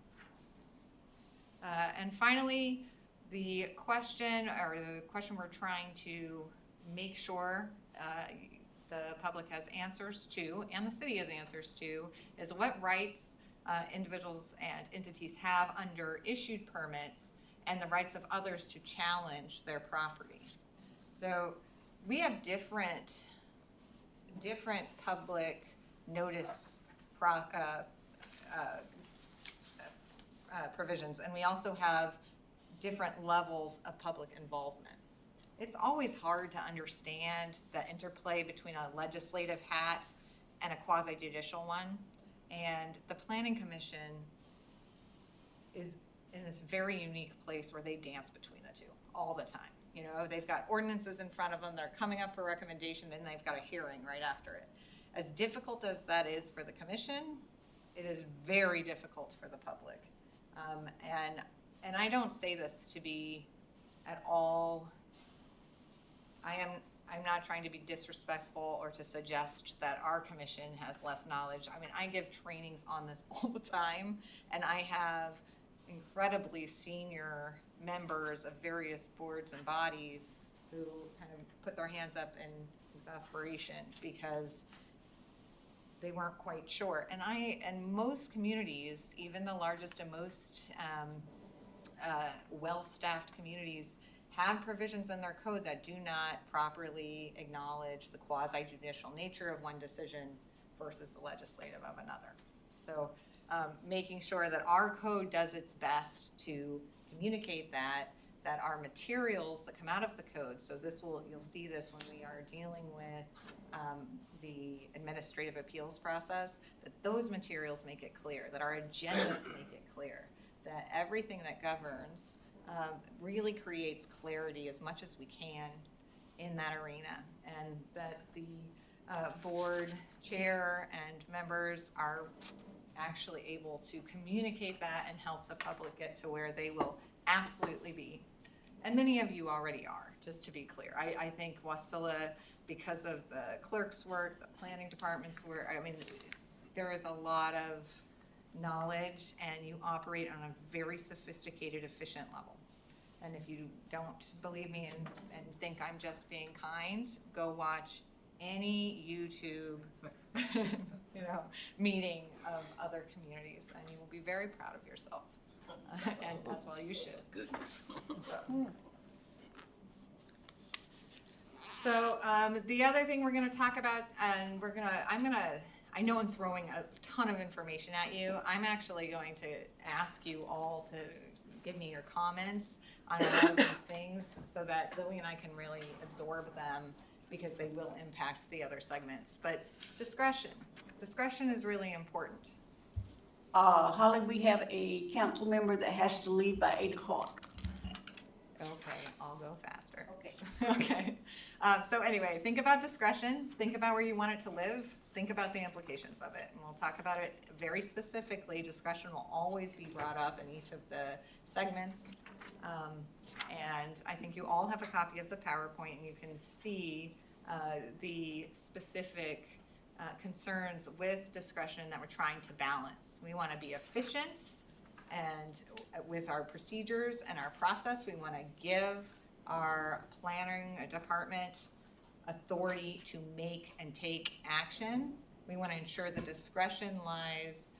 And finally, the question we're trying to make sure the public has answers to, and the city has answers to, is what rights individuals and entities have under issued permits, and the rights of others to challenge their property. So we have different public notice provisions, and we also have different levels of public involvement. It's always hard to understand the interplay between a legislative hat and a quasi-judicial one, and the Planning Commission is in this very unique place where they dance between the two all the time. You know, they've got ordinances in front of them, they're coming up for recommendation, then they've got a hearing right after it. As difficult as that is for the commission, it is very difficult for the public. And I don't say this to be at all, I'm not trying to be disrespectful or to suggest that our commission has less knowledge. I mean, I give trainings on this all the time, and I have incredibly senior members of various boards and bodies who kind of put their hands up in exasperation because they weren't quite sure. And most communities, even the largest and most well-staffed communities, have provisions in their code that do not properly acknowledge the quasi-judicial nature of one decision versus the legislative of another. So making sure that our code does its best to communicate that our materials that come out of the code, so you'll see this when we are dealing with the administrative appeals process, that those materials make it clear, that our agendas make it clear, that everything that governs really creates clarity as much as we can in that arena, and that the board chair and members are actually able to communicate that and help the public get to where they will absolutely be. And many of you already are, just to be clear. I think Wasilla, because of the clerk's work, the planning department's work, I mean, there is a lot of knowledge and you operate on a very sophisticated, efficient level. And if you don't believe me and think I'm just being kind, go watch any YouTube meeting of other communities and you will be very proud of yourself. And as well you should. Goodness. So the other thing we're going to talk about, and I know I'm throwing a ton of information at you. I'm actually going to ask you all to give me your comments on all of these things so that Zoe and I can really absorb them because they will impact the other segments. But discretion is really important. Holly, we have a council member that has to leave by 8 o'clock. Okay, I'll go faster. Okay. Okay. So anyway, think about discretion. Think about where you want it to live. Think about the implications of it. And we'll talk about it very specifically. Discretion will always be brought up in each of the segments. And I think you all have a copy of the PowerPoint and you can see the specific concerns with discretion that we're trying to balance. We want to be efficient and with our procedures and our process, we want to give our planning department authority to make and take action. We want to ensure the discretion lies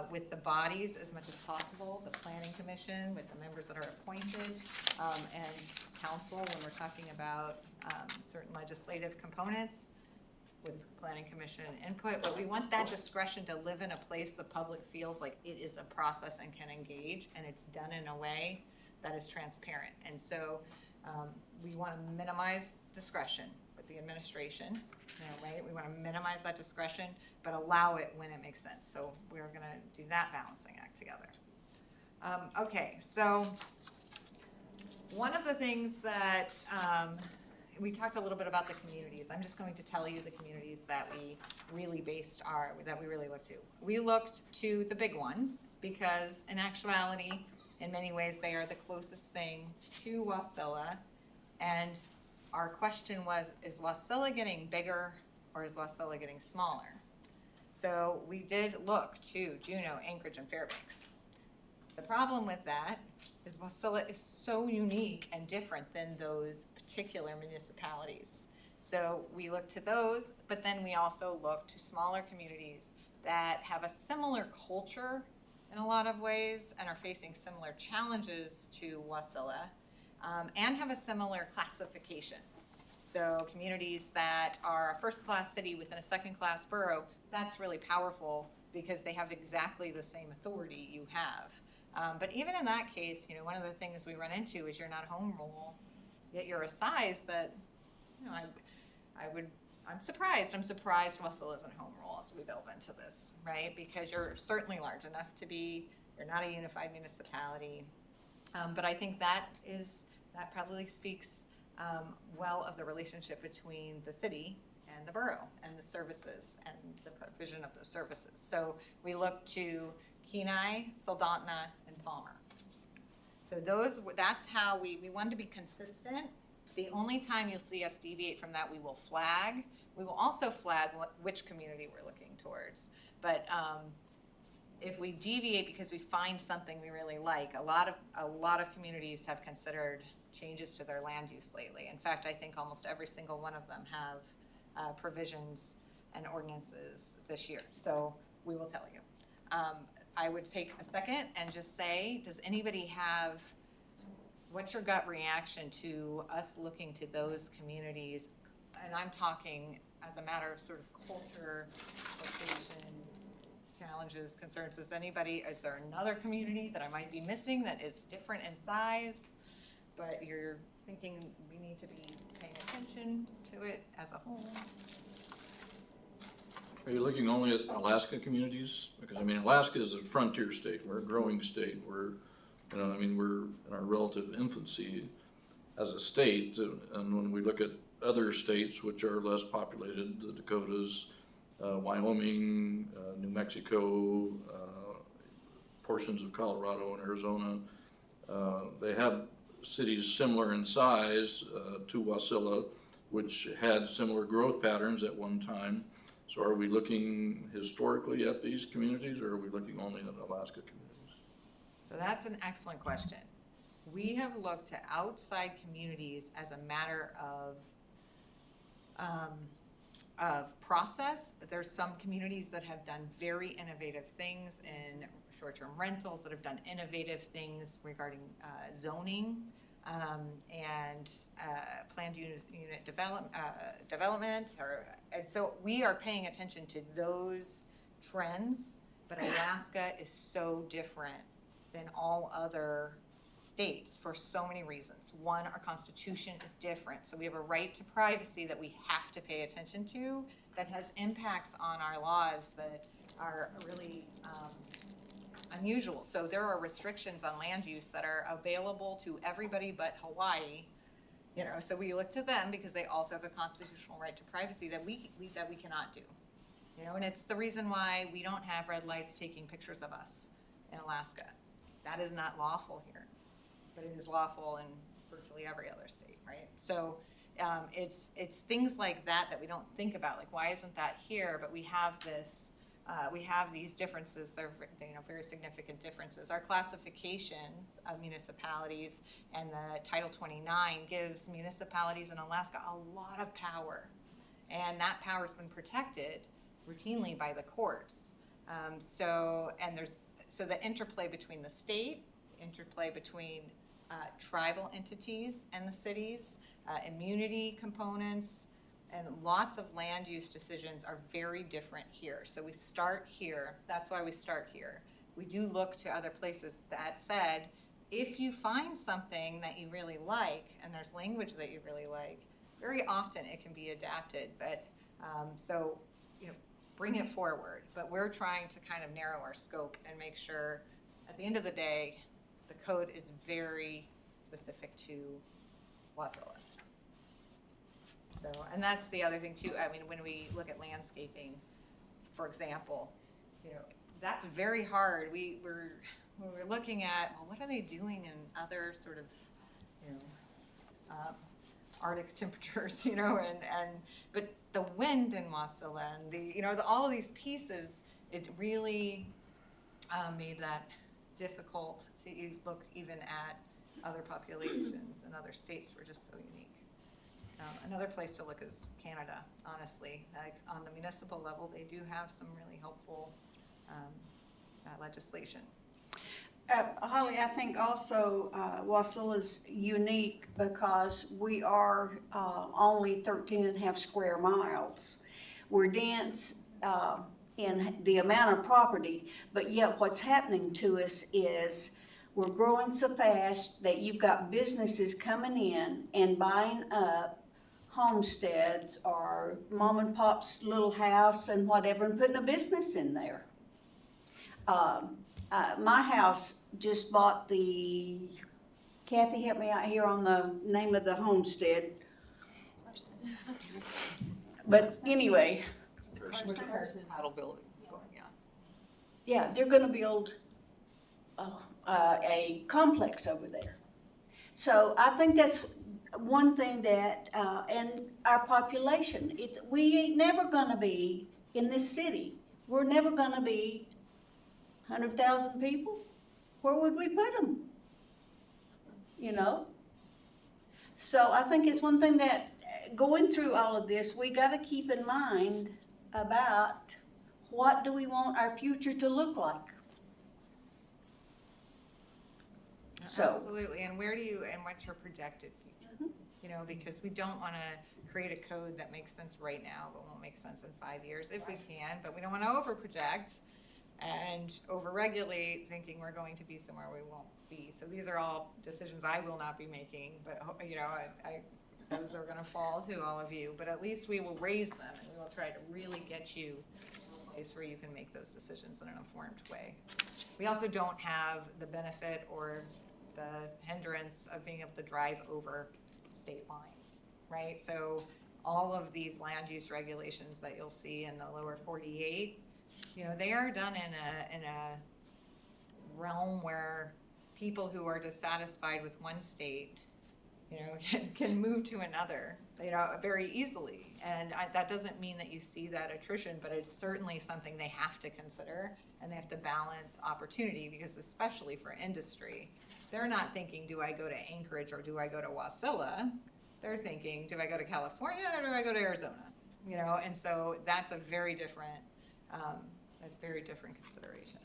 with the bodies as much as possible, the planning commission, with the members that are appointed, and council when we're talking about certain legislative components with planning commission input, but we want that discretion to live in a place the public feels like it is a process and can engage, and it's done in a way that is transparent. And so we want to minimize discretion with the administration, right? We want to minimize that discretion, but allow it when it makes sense. So we're going to do that balancing act together. Okay, so one of the things that we talked a little bit about the communities. I'm just going to tell you the communities that we really looked to. We looked to the big ones because in actuality, in many ways, they are the closest thing to Wasilla. And our question was, is Wasilla getting bigger or is Wasilla getting smaller? So we did look to Juneau, Anchorage, and Fairbanks. The problem with that is Wasilla is so unique and different than those particular municipalities. So we look to those, but then we also look to smaller communities that have a similar culture in a lot of ways and are facing similar challenges to Wasilla, and have a similar classification. So communities that are a first-class city within a second-class borough, that's really powerful because they have exactly the same authority you have. But even in that case, one of the things we run into is you're not home rule, yet you're a size that, I'm surprised Wasilla isn't home rule as we delve into this, right? Because you're certainly large enough to be You're not a unified municipality. But I think that probably speaks well of the relationship between the city and the borough and the services and the provision of those services. So we look to Kenai, Soldotna, and Palmer. So that's how we wanted to be consistent. The only time you'll see us deviate from that, we will flag. We will also flag which community we're looking towards. But if we deviate because we find something we really like, a lot of communities have considered changes to their land use lately. In fact, I think almost every single one of them have provisions and ordinances this year. So we will tell you. I would take a second and just say, does anybody have, what's your gut reaction to us looking to those communities? And I'm talking as a matter of sort of culture, location, challenges, concerns. Is there another community that I might be missing that is different in size, but you're thinking we need to be paying attention to it as a whole? Are you looking only at Alaska communities? Because, I mean, Alaska is a frontier state. We're a growing state. We're in our relative infancy as a state. And when we look at other states which are less populated, the Dakotas, Wyoming, New Mexico, portions of Colorado and Arizona, they have cities similar in size to Wasilla, which had similar growth patterns at one time. So are we looking historically at these communities, or are we looking only at Alaska communities? So that's an excellent question. We have looked to outside communities as a matter of process. There's some communities that have done very innovative things in short-term rentals, that have done innovative things regarding zoning and planned unit development. And so we are paying attention to those trends, but Alaska is so different than all other states for so many reasons. One, our constitution is different, so we have a right to privacy that we have to pay attention to that has impacts on our laws that are really unusual. So there are restrictions on land use that are available to everybody but Hawaii. So we look to them because they also have a constitutional right to privacy that we cannot do. And it's the reason why we don't have red lights taking pictures of us in Alaska. That is not lawful here, but it is lawful in virtually every other state, right? So it's things like that we don't think about. Like, why isn't that here? But we have this. We have these differences. They're very significant differences. Our classifications of municipalities and the Title 29 gives municipalities in Alaska a lot of power, and that power has been protected routinely by the courts. So the interplay between the state, interplay between tribal entities and the cities, immunity components, and lots of land use decisions are very different here. So we start here. That's why we start here. We do look to other places. That said, if you find something that you really like, and there's language that you really like, very often it can be adapted. But bring it forward. But we're trying to kind of narrow our scope and make sure at the end of the day, the code is very specific to Wasilla. So, and that's the other thing too. I mean, when we look at landscaping, for example, that's very hard. We're looking at, well, what are they doing in other sort of, Arctic temperatures, but the wind in Wasilla and all of these pieces, it really made that difficult to look even at other populations and other states. Were just so unique. Another place to look is Canada, honestly. Like on the municipal level, they do have some really helpful legislation. Holly, I think also Wasilla's unique because we are only 13.5 square miles. We're dense in the amount of property, but yet what's happening to us is we're growing so fast that you've got businesses coming in and buying up homesteads or mom and pop's little house and whatever and putting a business in there. My house just bought Kathy, help me out here on the name of the homestead. But anyway, Model building is going, yeah. yeah, they're gonna build a complex over there. So I think that's one thing that, and our population, we ain't never gonna be, in this city, we're never gonna be 100,000 people. Where would we put them? You know? So I think it's one thing that, going through all of this, we gotta keep in mind about what do we want our future to look like. So, Absolutely, and what's your projected future? You know, because we don't wanna create a code that makes sense right now, but won't make sense in 5 years, if we can, but we don't wanna over-project and over-regulate, thinking we're going to be somewhere we won't be. So these are all decisions I will not be making, but, you know, those are gonna fall to all of you, but at least we will raise them, and we will try to really get you a place where you can make those decisions in an informed way. We also don't have the benefit or the hindrance of being able to drive over state lines, right? So all of these land use regulations that you'll see in the lower 48, you know, they are done in a realm where people who are dissatisfied with one state, you know, can move to another, you know, very easily. And that doesn't mean that you see that attrition, but it's certainly something they have to consider, and they have to balance opportunity, because especially for industry, they're not thinking, do I go to Anchorage or do I go to Wasilla? They're thinking, do I go to California or do I go to Arizona? You know, and so that's a very different consideration.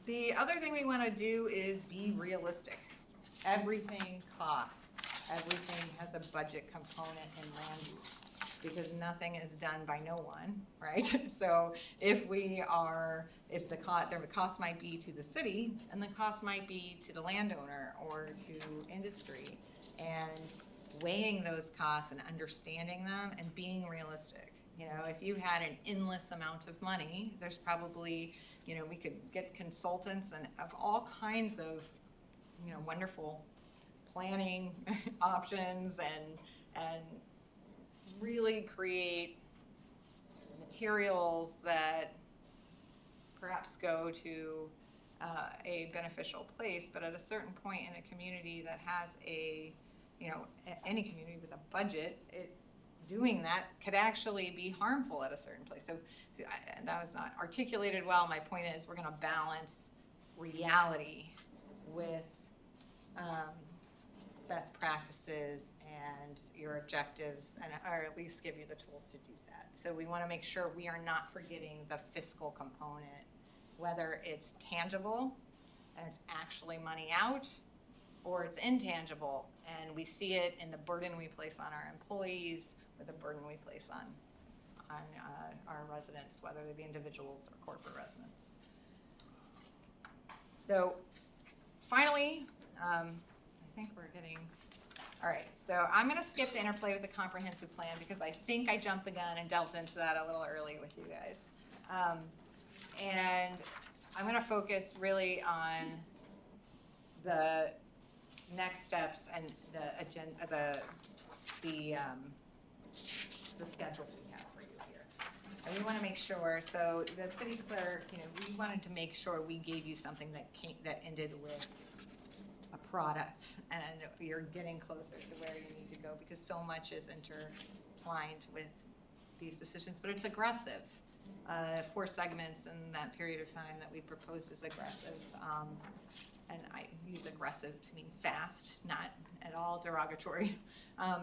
The other thing we want to do is be realistic. Everything costs. Everything has a budget component in land use, because nothing is done by no one, right? So if the cost might be to the city, and the cost might be to the landowner or to industry, and weighing those costs and understanding them and being realistic. You know, if you had an endless amount of money, there's probably, you know, we could get consultants and of all kinds of, you know, wonderful planning options and really create materials that perhaps go to a beneficial place, but at a certain point in a community that has any community with a budget, doing that could actually be harmful at a certain place. So that was not articulated well. My point is, we're gonna balance reality with best practices and your objectives, or at least give you the tools to do that. So we wanna make sure we are not forgetting the fiscal component, whether it's tangible and it's actually money out, or it's intangible and we see it in the burden we place on our employees, or the burden we place on our residents, whether they be individuals or corporate residents. So finally, I think we're getting, all right, so I'm gonna skip the interplay with the comprehensive plan because I think I jumped the gun and delved into that a little early with you guys. And I'm gonna focus really on the next steps and the agenda, the schedule we have for you here. And we want to make sure, so the city clerk, you know, we wanted to make sure we gave you something that ended with a product, and you're getting closer to where you need to go, because so much is intertwined with these decisions, but it's aggressive. 4 segments in that period of time that we proposed is aggressive. And I use aggressive to mean fast, not at all derogatory.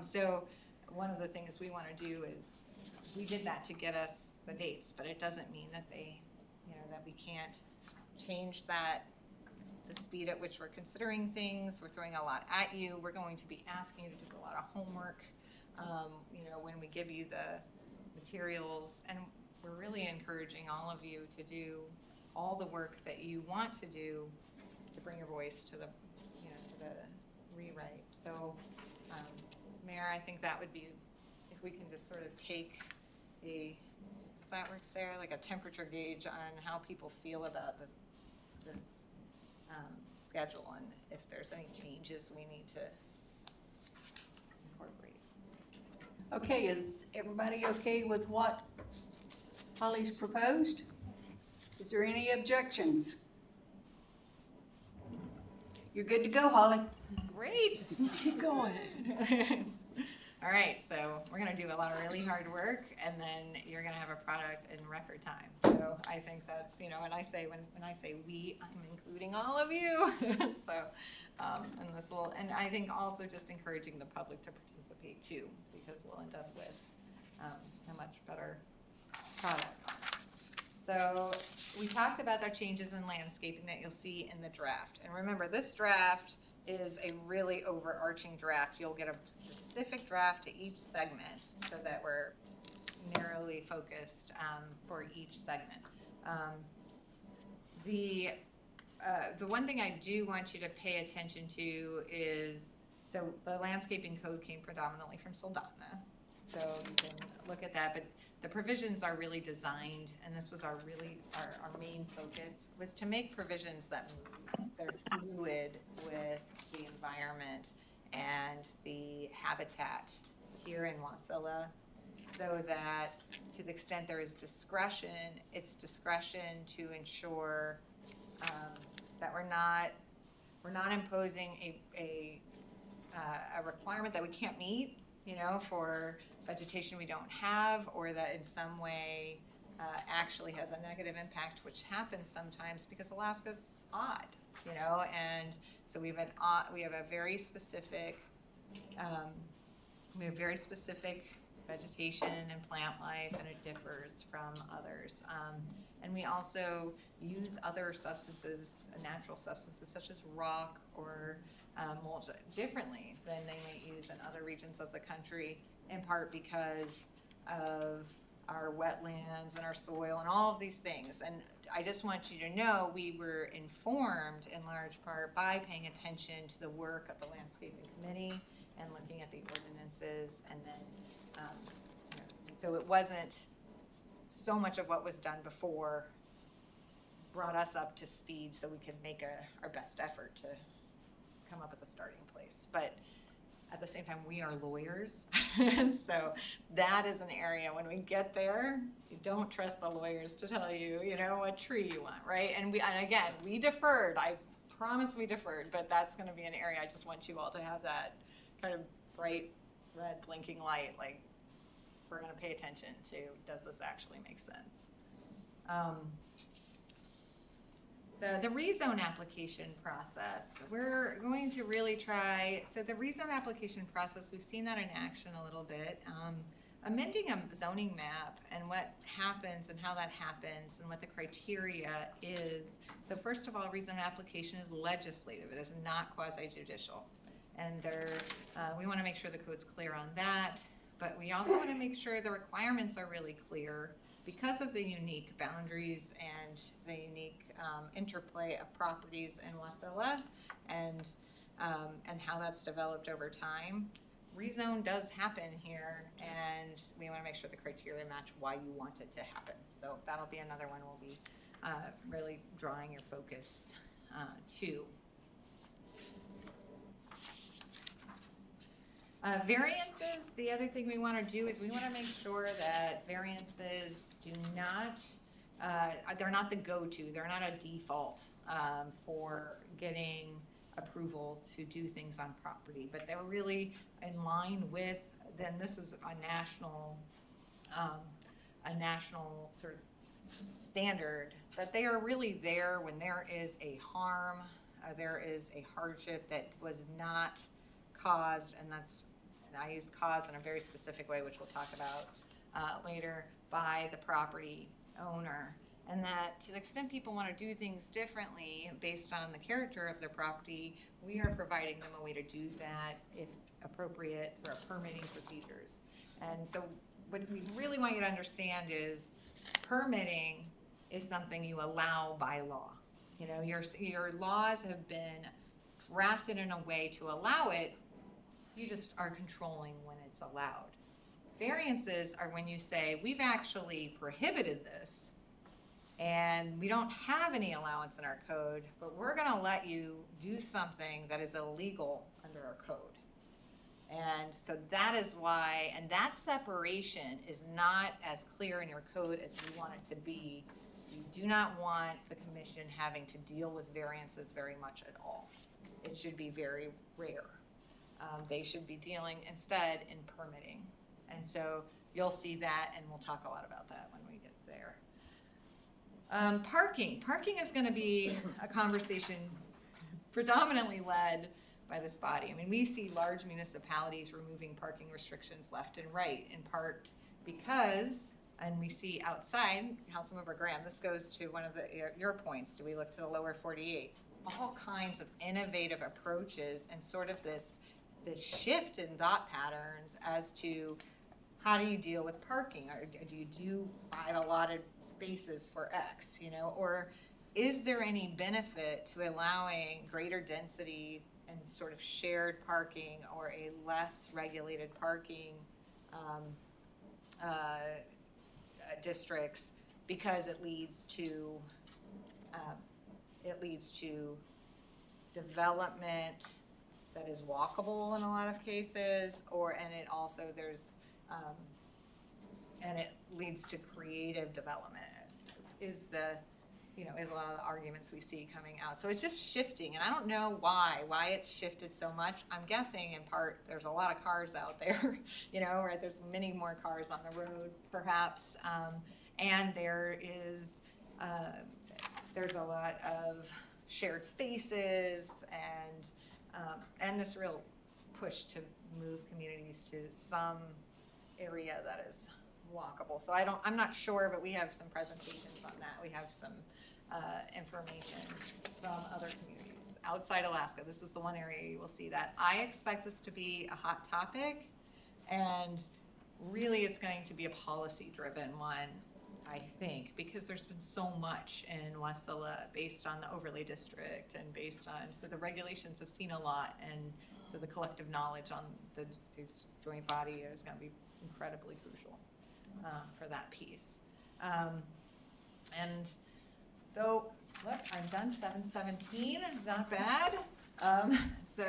So one of the things we want to do is, we did that to get us the dates, but it doesn't mean that that we can't change that, the speed at which we're considering things. We're throwing a lot at you. We're going to be asking you to do a lot of homework, when we give you the materials, and we're really encouraging all of you to do all the work that you want to do to bring your voice to the rewrite. So, Mayor, I think that would be, if we can just sort of take a Does that work, Sarah? Like a temperature gauge on how people feel about this schedule, and if there's any changes we need to incorporate. Okay, is everybody okay with what Holly's proposed? Is there any objections? You're good to go, Holly. Great. Keep going. All right, so we're gonna do a lot of really hard work, and then you're gonna have a product in record time. So I think that's, when I say we, I'm including all of you. So, and this will, and I think also just encouraging the public to participate too, because we'll end up with a much better product. So we talked about our changes in landscaping that you'll see in the draft. And remember, this draft is a really overarching draft. You'll get a specific draft to each segment so that we're narrowly focused for each segment. The one thing I do want you to pay attention to is, so the landscaping code came predominantly from Soldotna. So you can look at that, but the provisions are really designed, and this was our main focus, was to make provisions that they're fluid with the environment and the habitat here in Wasilla, so that to the extent there is discretion, it's discretion to ensure that we're not imposing a requirement that we can't meet, for vegetation we don't have, or that in some way actually has a negative impact, which happens sometimes because Alaska's odd, and so we have a very specific vegetation and plant life, and it differs from others. And we also use other substances, natural substances such as rock or mulch differently than they may use in other regions of the country, in part because of our wetlands and our soil and all of these things. And I just want you to know we were informed in large part by paying attention to the work of the landscaping committee and looking at the ordinances, and then so it wasn't so much of what was done before brought us up to speed so we could make our best effort to come up with a starting place. But at the same time, we are lawyers, so that is an area when we get there, you don't trust the lawyers to tell you, what tree you want, right? And again, we deferred. I promise we deferred, but that's going to be an area I just want you all to have that kind of bright red blinking light, like we're going to pay attention to, does this actually make sense? So the rezone application process, we're going to really try, so the rezone application process, we've seen that in action a little bit. Amending a zoning map and what happens and how that happens and what the criteria is. So first of all, rezone application is legislative, it is not quasi-judicial. And we want to make sure the code's clear on that, but we also want to make sure the requirements are really clear because of the unique boundaries and the unique interplay of properties in Wasilla and how that's developed over time. Rezone does happen here, and we want to make sure the criteria match why you want it to happen. So that'll be another one we'll be really drawing your focus to. Variances, the other thing we want to do is we want to make sure that variances do not, they're not the go-to, they're not a default for getting approval to do things on property, but they're really in line with, then this is a national sort of standard, that they are really there when there is a harm, there is a hardship that was not caused, and I use caused in a very specific way, which we'll talk about later, by the property owner. And that to the extent people want to do things differently based on the character of their property, we are providing them a way to do that, if appropriate, through our permitting procedures. And so what we really want you to understand is permitting is something you allow by law. Your laws have been drafted in a way to allow it. You just are controlling when it's allowed. Variances are when you say, we've actually prohibited this, and we don't have any allowance in our code, but we're gonna let you do something that is illegal under our code. And so that is why, and that separation is not as clear in your code as you want it to be. You do not want the commission having to deal with variances very much at all. It should be very rare. They should be dealing instead in permitting. And so you'll see that, and we'll talk a lot about that when we get there. Parking is gonna be a conversation predominantly led by this body. I mean, we see large municipalities removing parking restrictions left and right, in part because, and we see outside, Councilmember Graham, this goes to one of your points, do we look to the lower 48? All kinds of innovative approaches and sort of this shift in thought patterns as to how do you deal with parking? Or do you do 5 allotted spaces for X, you know? Or is there any benefit to allowing greater density and sort of shared parking or a less regulated parking districts, because it leads to development that is walkable in a lot of cases, and it also and it leads to creative development is a lot of the arguments we see coming out. So it's just shifting, and I don't know why it's shifted so much. I'm guessing in part there's a lot of cars out there, or there's many more cars on the road perhaps, and there's a lot of shared spaces and this real push to move communities to some area that is walkable. So I'm not sure, but we have some presentations on that. We have some information from other communities outside Alaska. This is the one area you will see that. I expect this to be a hot topic, and really it's going to be a policy-driven one, I think, because there's been so much in Wasilla based on the overlay district and so the regulations have seen a lot, and so the collective knowledge on this joint body is going to be incredibly crucial for that piece. And so, look, I'm done 7:17, not bad. So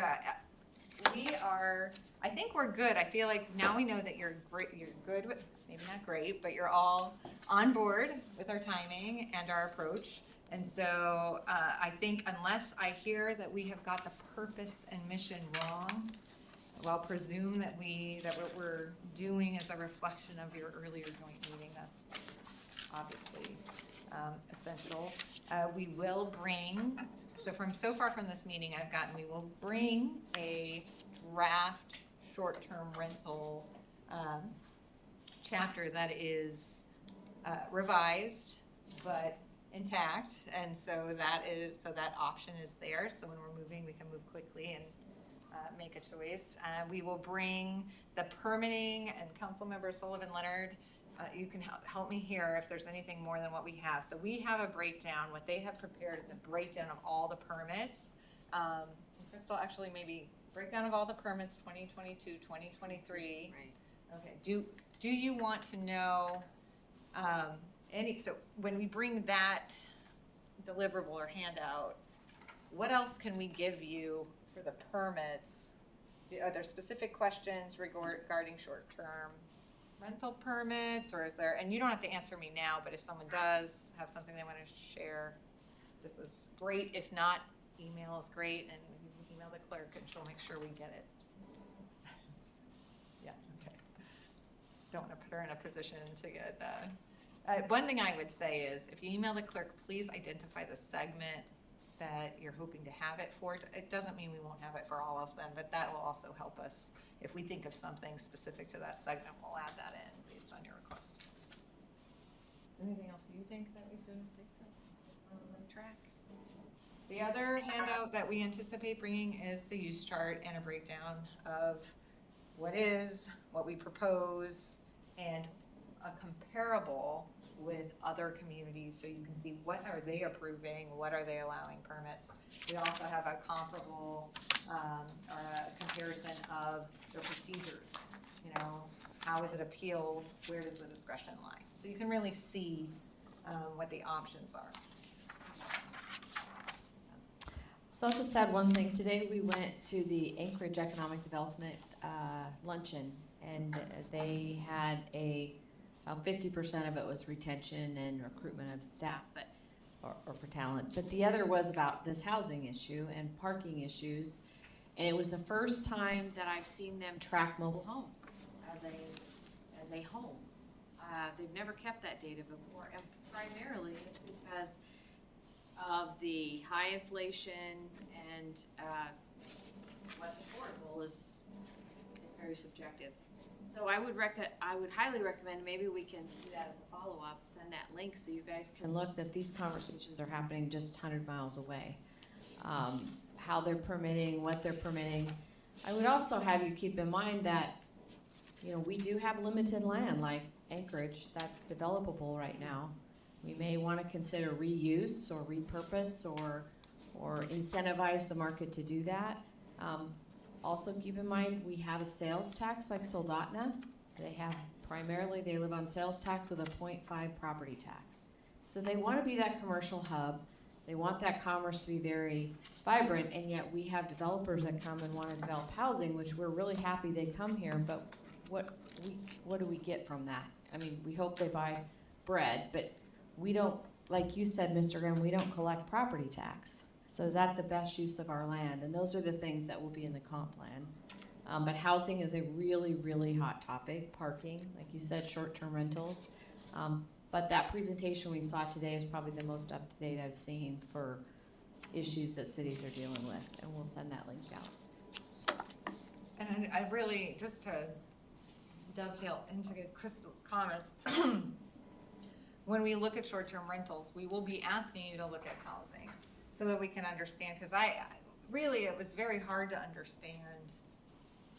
I think we're good. I feel like now we know that you're good with, maybe not great, but you're all on board with our timing and our approach. And so I think unless I hear that we have got the purpose and mission wrong, well, I'll presume that what we're doing is a reflection of your earlier joint meeting. That's obviously essential. We will bring, so far from this meeting we will bring a draft short-term rental chapter that is revised but intact, and so that option is there. So when we're moving, we can move quickly and make a choice. We will bring the permitting, and Councilmember Sullivan Leonard, you can help me here if there's anything more than what we have. So we have a breakdown. What they have prepared is a breakdown of all the permits. Crystal, actually maybe breakdown of all the permits 2022, 2023. Right. Okay. Do you want to know so when we bring that deliverable or handout, what else can we give you for the permits? Are there specific questions regarding short-term rental permits, or is there, and you don't have to answer me now, but if someone does have something they want to share, this is great. If not, email is great, and you can email the clerk and she'll make sure we get it. Yeah, okay. Don't want to put her in a position to get, one thing I would say is if you email the clerk, please identify the segment that you're hoping to have it for. It doesn't mean we won't have it for all of them, but that will also help us. If we think of something specific to that segment, we'll add that in based on your request. Anything else you think that we should think on the track? The other handout that we anticipate bringing is the use chart and a breakdown of what we propose, and a comparable with other communities, so you can see what are they approving, what are they allowing permits. We also have a comparable or a comparison of their procedures, how is it appealed, where does the discretion lie? So you can really see what the options are. So I'll just add one thing. Today we went to the Anchorage Economic Development luncheon, and they had about 50% of it was retention and recruitment of staff, or for talent. But the other was about this housing issue and parking issues. And it was the first time that I've seen them track mobile homes as a home. They've never kept that data before, and primarily it's because of the high inflation and what's affordable is very subjective. So I would highly recommend, maybe we can do that as a follow-up, send that link so you guys can look that these conversations are happening just 100 miles away. How they're permitting, what they're permitting. I would also have you keep in mind that, you know, we do have limited land like Anchorage that's developable right now. We may want to consider reuse or repurpose or incentivize the market to do that. Also keep in mind, we have a sales tax like Soldotna. They live on sales tax with a 0.5 property tax. So they want to be that commercial hub. They want that commerce to be very vibrant, and yet we have developers that come and want to develop housing, which we're really happy they come here, but what do we get from that? I mean, we hope they buy bread, but we don't, like you said, Mr. Graham, we don't collect property tax. So is that the best use of our land? And those are the things that will be in the comp plan. But housing is a really, really hot topic. Parking, like you said, short-term rentals. But that presentation we saw today is probably the most up-to-date I've seen for issues that cities are dealing with. And we'll send that link out. And I really, just to dovetail into Crystal's comments, when we look at short-term rentals, we will be asking you to look at housing so that we can understand, because it was very hard to understand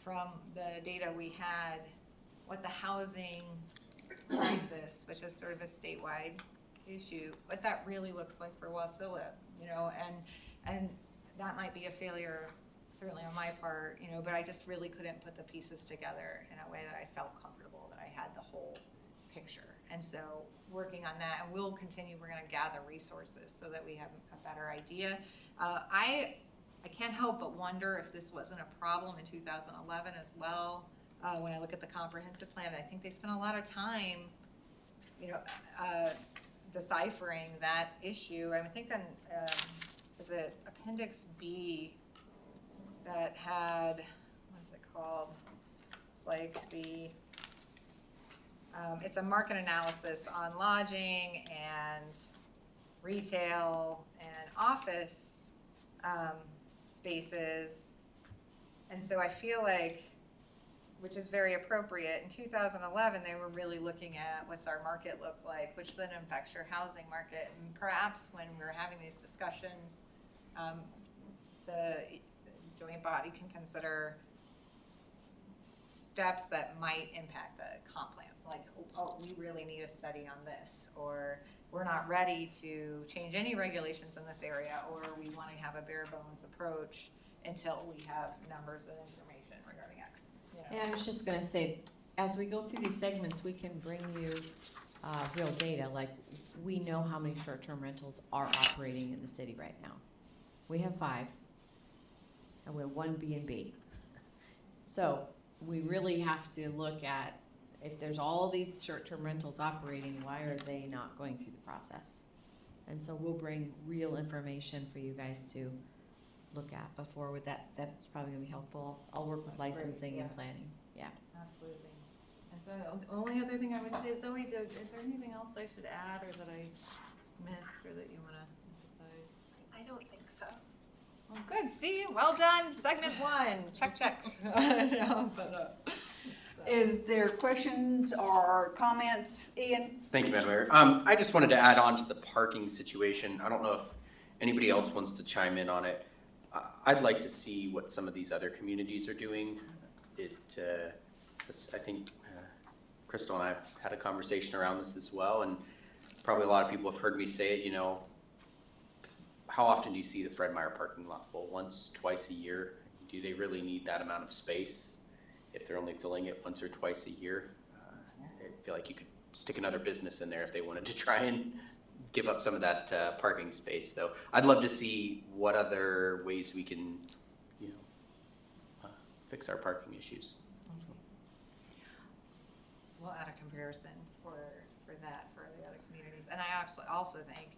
from the data we had what the housing crisis, which is sort of a statewide issue, what that really looks like for Wasilla, you know, and that might be a failure certainly on my part, you know, but I just really couldn't put the pieces together in a way that I felt comfortable that I had the whole picture. And so working on that, and we'll continue, we're gonna gather resources so that we have a better idea. I can't help but wonder if this wasn't a problem in 2011 as well. When I look at the comprehensive plan, I think they spent a lot of time, you know, deciphering that issue. I think on, is it Appendix B that had, what is it called? It's like it's a market analysis on lodging and retail and office spaces. And so I feel like, which is very appropriate, in 2011 they were really looking at what's our market look like, which then affects your housing market. And perhaps when we were having these discussions, the joint body can consider steps that might impact the comp plans, like, oh, we really need a study on this, or we're not ready to change any regulations in this area, or we want to have a bare bones approach until we have numbers and information regarding X. You know? And I was just gonna say, as we go through these segments, we can bring you real data, like we know how many short-term rentals are operating in the city right now. We have 5, and we have 1 B&B. So we really have to look at, if there's all these short-term rentals operating, why are they not going through the process? And so we'll bring real information for you guys to look at before with that. That's probably gonna be helpful. I'll work with licensing and planning. Yeah. Absolutely. And so the only other thing I would say is, Zoe, is there anything else I should add or that I missed or that you want to emphasize? I don't think so. Well, good. See, well done. Segment 1. Check, check. No, but, Is there questions or comments, Ian? Thank you, Madam Mayor. I just wanted to add on to the parking situation. I don't know if anybody else wants to chime in on it. I'd like to see what some of these other communities are doing. I think Crystal and I have had a conversation around this as well, and probably a lot of people have heard me say it, you know, how often do you see the Fred Meyer parking lot full? Once, twice a year? Do they really need that amount of space? if they're only filling it once or twice a year, I feel like you could stick another business in there if they wanted to try and give up some of that parking space. So I'd love to see what other ways we can, fix our parking issues. We'll add a comparison for that for the other communities. And I also think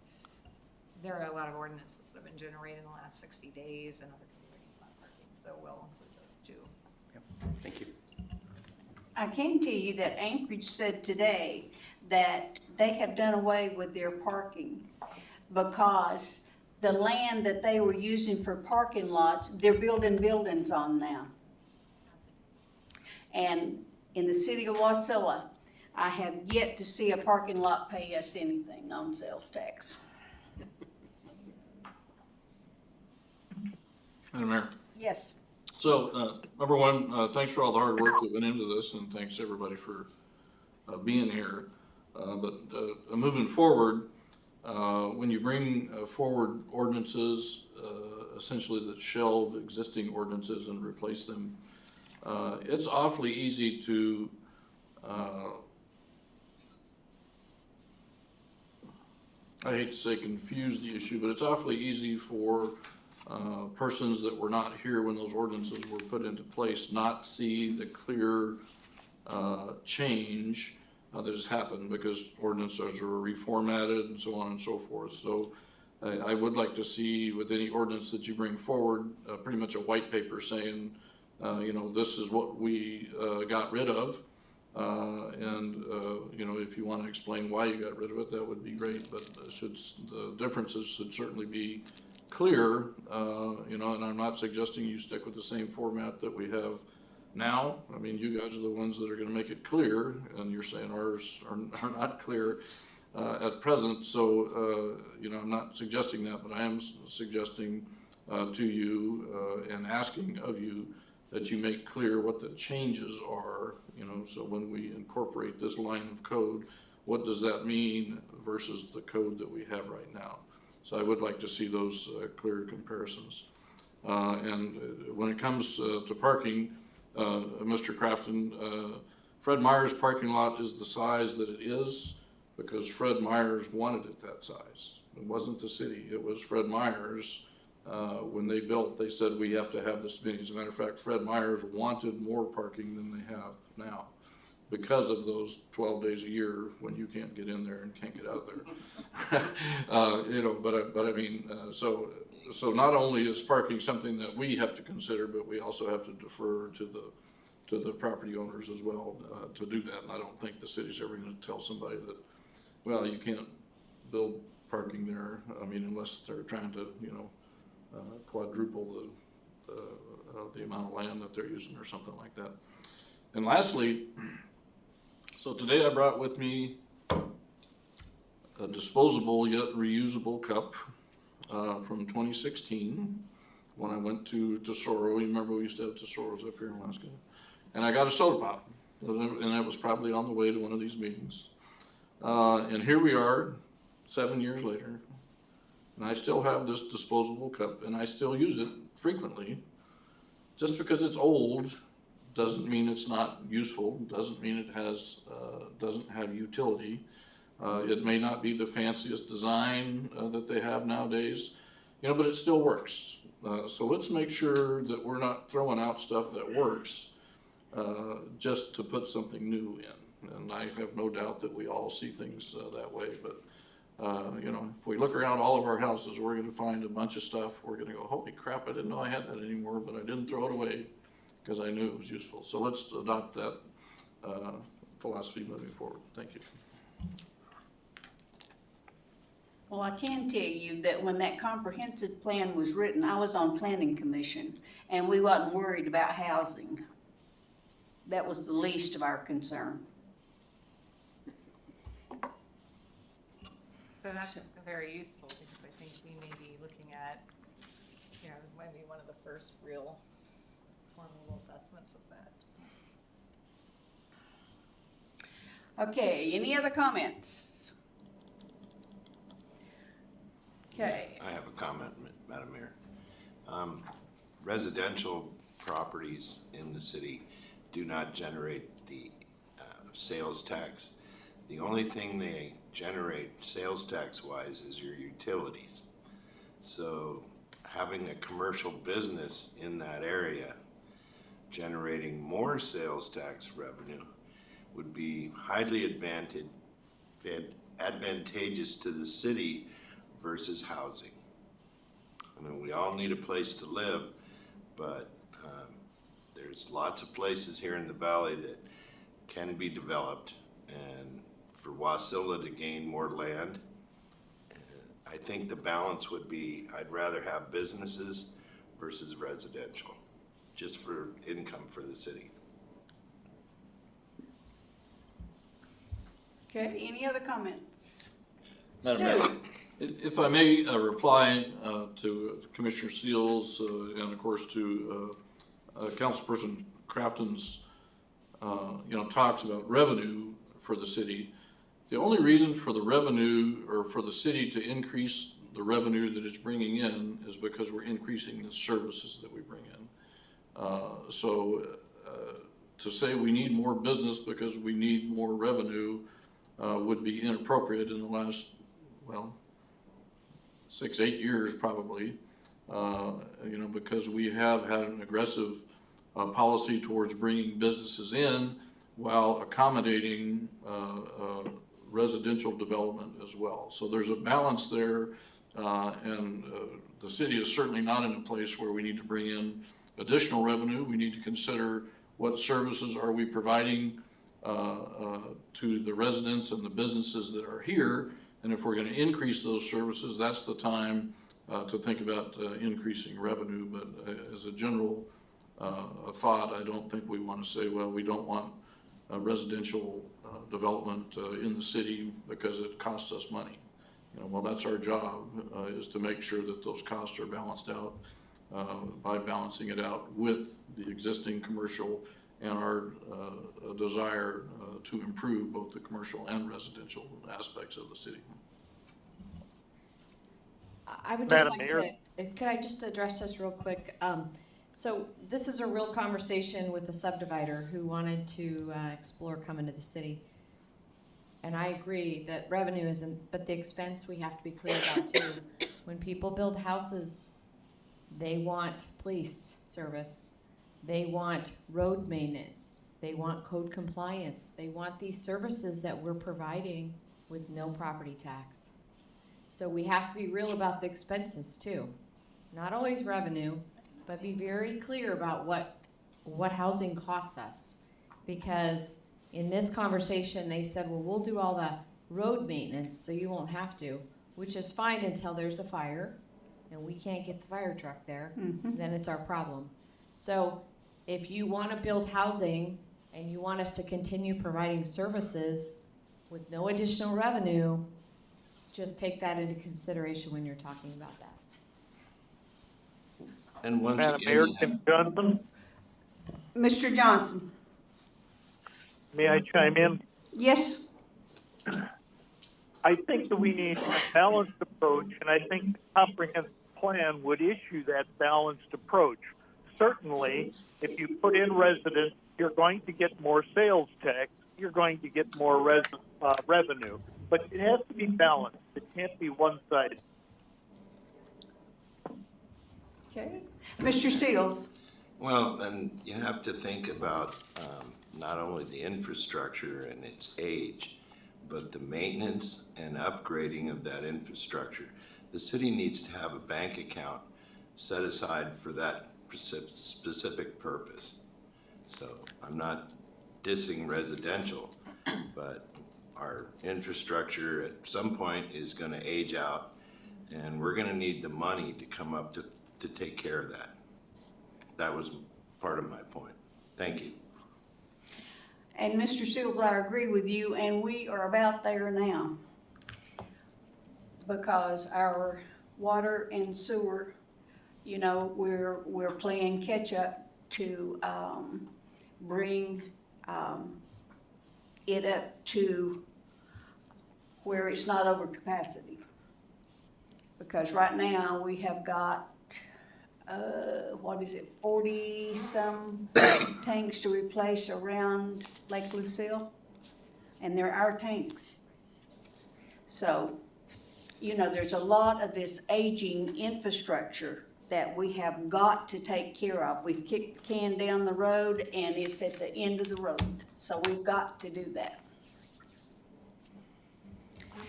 there are a lot of ordinances that have been generated in the last 60 days in other communities on parking, so we'll include those too. Yep. Thank you. I can tell you that Anchorage said today that they have done away with their parking because the land that they were using for parking lots, they're building buildings on now. And in the city of Wasilla, I have yet to see a parking lot pay us anything on sales tax. Madam Mayor. Yes. So, number one, thanks for all the hard work that went into this, and thanks everybody for being here. But moving forward, when you bring forward ordinances, essentially that shelve existing ordinances and replace them, it's awfully easy to I hate to say confuse the issue, but it's awfully easy for persons that were not here when those ordinances were put into place not see the clear change that has happened because ordinances are reformatted and so on and so forth. So I would like to see with any ordinance that you bring forward, pretty much a white paper saying, this is what we got rid of. If you want to explain why you got rid of it, that would be great, but the differences should certainly be clear, and I'm not suggesting you stick with the same format that we have now. I mean, you guys are the ones that are going to make it clear, and you're saying ours are not clear at present, so, I'm not suggesting that, but I am suggesting to you and asking of you that you make clear what the changes are, so when we incorporate this line of code, what does that mean versus the code that we have right now? So I would like to see those clear comparisons. And when it comes to parking, Mr. Crafton, Fred Meyer's parking lot is the size that it is because Fred Meyer's wanted it that size. It wasn't the city, it was Fred Meyer's. When they built, they said we have to have this many. As a matter of fact, Fred Meyer's wanted more parking than they have now because of those 12 days a year when you can't get in there and can't get out there. So not only is parking something that we have to consider, but we also have to defer to the property owners as well to do that. And I don't think the city's ever going to tell somebody that, well, you can't build parking there. I mean, unless they're trying to, quadruple the amount of land that they're using or something like that. And lastly, so today I brought with me a disposable yet reusable cup from 2016 when I went to Tesoro. You remember we used to have Tesoros up here in Alaska. And I got a soda pop, and it was probably on the way to one of these meetings. And here we are 7 years later. And I still have this disposable cup, and I still use it frequently. Just because it's old doesn't mean it's not useful, doesn't mean it doesn't have utility. It may not be the fanciest design that they have nowadays, but it still works. So let's make sure that we're not throwing out stuff that works just to put something new in. And I have no doubt that we all see things that way, but if we look around all of our houses, we're going to find a bunch of stuff. We're going to go, holy crap, I didn't know I had that anymore, but I didn't throw it away because I knew it was useful. So let's adopt that philosophy moving forward. Thank you. Well, I can tell you that when that comprehensive plan was written, I was on planning commission, and we wasn't worried about housing. That was the least of our concern. So that's very useful because I think we may be looking at, maybe one of the first real formal assessments of that. Okay, any other comments? Okay. I have a comment, Madam Mayor. Residential properties in the city do not generate the sales tax. The only thing they generate sales tax wise is your utilities. So having a commercial business in that area generating more sales tax revenue would be highly advantageous to the city versus housing. I mean, we all need a place to live, but there's lots of places here in the valley that can be developed, and for Wasilla to gain more land, I think the balance would be, I'd rather have businesses versus residential, just for income for the city. Okay, any other comments? Madam Mayor, if I may reply to Commissioner Seals and of course to Councilperson Crafton's talks about revenue for the city. The only reason for the revenue or for the city to increase the revenue that it's bringing in is because we're increasing the services that we bring in. To say we need more business because we need more revenue would be inappropriate in the last, 6-8 years probably, because we have had an aggressive policy towards bringing businesses in while accommodating residential development as well. So there's a balance there, and the city is certainly not in a place where we need to bring in additional revenue. We need to consider what services are we providing to the residents and the businesses that are here. And if we're going to increase those services, that's the time to think about increasing revenue. But as a general thought, I don't think we want to say, well, we don't want residential development in the city because it costs us money. Well, that's our job, is to make sure that those costs are balanced out by balancing it out with the existing commercial and our desire to improve both the commercial and residential aspects of the city. I would just Madam like to, could I just address this real quick? So this is a real conversation with the subdivider who wanted to explore coming to the city. And I agree that revenue isn't, but the expense we have to be clear about too. When people build houses, they want police service, they want road maintenance, they want code compliance, they want these services that we're providing with no property tax. So we have to be real about the expenses too. Not always revenue, but be very clear about what housing costs us. Because in this conversation, they said, well, we'll do all the road maintenance so you won't have to, which is fine until there's a fire and we can't get the fire truck there, then it's our problem. So if you want to build housing and you want us to continue providing services with no additional revenue, just take that into consideration when you're talking about that. And once Madam again, Mayor, Tim Johnson, Mr. Johnson? may I chime in? Yes? I think that we need a balanced approach, and I think the comprehensive plan would issue that balanced approach. Certainly, if you put in residents, you're going to get more sales tax, you're going to get more revenue. But it has to be balanced. It can't be one-sided. Okay. Mr. Seals? well, and you have to think about not only the infrastructure and its age, but the maintenance and upgrading of that infrastructure. The city needs to have a bank account set aside for that specific purpose. So I'm not dissing residential, but our infrastructure at some point is going to age out, and we're going to need the money to come up to take care of that. That was part of my point. Thank you. And Mr. Seals, I agree with you, and we are about there now. Because our water and sewer, we're playing catch up to bring it up to where it's not over capacity. Because right now we have got 40-some tanks to replace around Lake Lucille. And they're our tanks. So, you know, there's a lot of this aging infrastructure that we have got to take care of. We've kicked the can down the road and it's at the end of the road. So we've got to do that.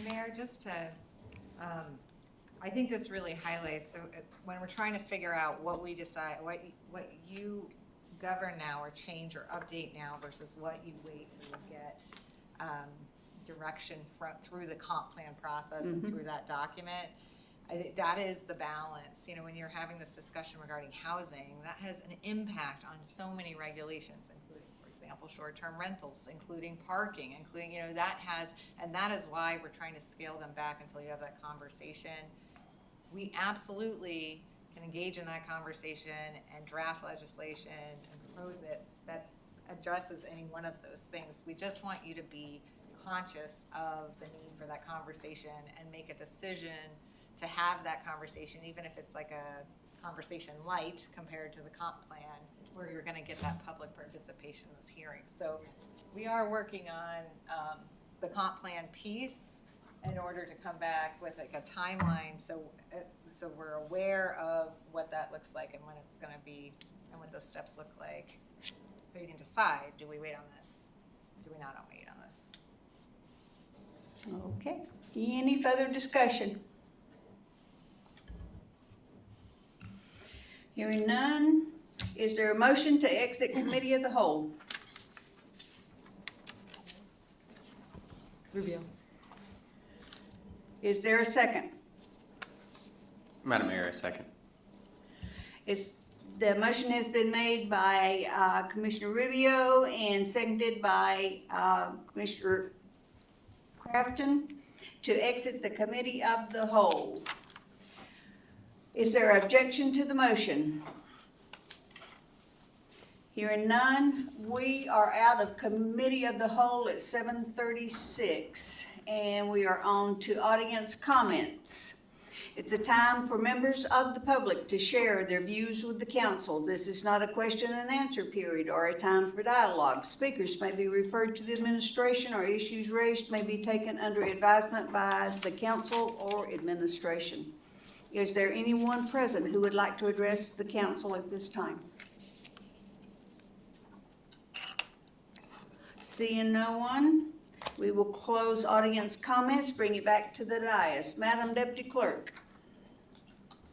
Mayor, just to, I think this really highlights, so when we're trying to figure out what we decide, what you govern now or change or update now versus what you wait till you get direction through the comp plan process and through that document, I think that is the balance. You know, when you're having this discussion regarding housing, that has an impact on so many regulations, including, for example, short-term rentals, including parking, including, you know, that is why we're trying to scale them back until you have that conversation. We absolutely can engage in that conversation and draft legislation and propose it that addresses any one of those things. We just want you to be conscious of the need for that conversation and make a decision to have that conversation, even if it's like a conversation light compared to the comp plan, where you're gonna get that public participation in those hearings. So we are working on the comp plan piece in order to come back with like a timeline, so we're aware of what that looks like and when it's gonna be and what those steps look like. So you can decide, do we wait on this? Do we not wait on this? Okay. Any further discussion? Hearing none, is there a motion to exit committee of the whole? Rubio. Is there a second? Madam Mayor, a second. The motion has been made by Commissioner Rubio and seconded by Commissioner Crafton to exit the committee of the whole. Is there objection to the motion? Hearing none, we are out of committee of the whole at 7:36, and we are on to audience comments. It's a time for members of the public to share their views with the council. This is not a question and answer period or a time for dialogue. Speakers may be referred to the administration, or issues raised may be taken under advisement by the council or administration. Is there anyone present who would like to address the council at this time? Seeing no one, we will close audience comments, bring it back to the dais. Madam Deputy Clerk.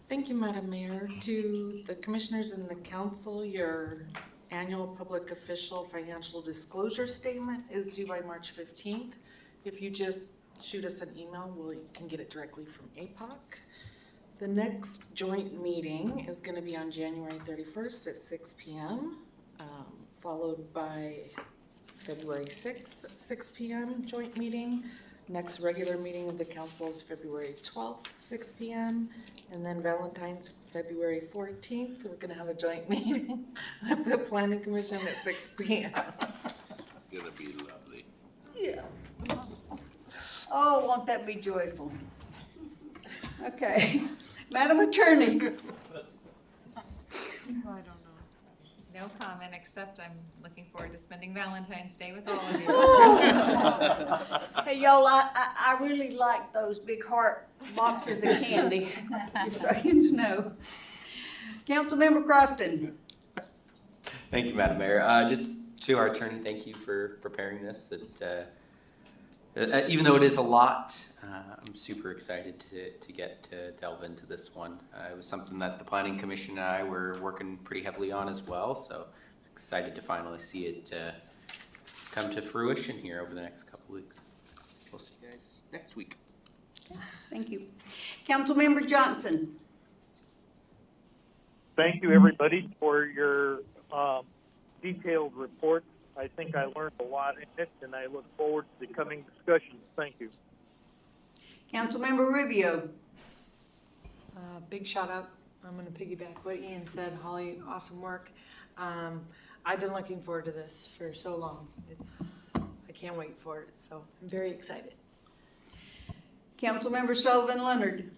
Thank you, Madam Mayor. To the commissioners and the council, your annual public official financial disclosure statement is due by March 15th. If you just shoot us an email, we can get it directly from APOC. The next joint meeting is going to be on January 31st at 6 p.m., followed by February 6th at 6 p.m. joint meeting. Next regular meeting of the council is February 12th, 6 p.m. And then Valentine's, February 14th. We're going to have a joint meeting with the Planning Commission at 6 p.m. It's gonna be lovely. Yeah. Oh, won't that be joyful? Okay. Madam Attorney. No comment, except I'm looking forward to spending Valentine's Day with all of you. Hey, y'all, I really like those big heart boxes of candy, just so you know. Councilmember Crofton. Thank you, Madam Mayor. Just to our attorney, thank you for preparing this. Even though it is a lot, I'm super excited to get to delve into this one. It was something that the Planning Commission and I were working pretty heavily on as well, so excited to finally see it come to fruition here over the next couple weeks. We'll see you guys next week. Thank you. Councilmember Johnson. Thank you, everybody, for your detailed report. I think I learned a lot in it, and I look forward to the coming discussions. Thank you. Councilmember Rubio. Big shout out. I'm going to piggyback what Ian said. Holly, awesome work. I've been looking forward to this for so long. I can't wait for it, so I'm very excited. Councilmember Sullivan Leonard.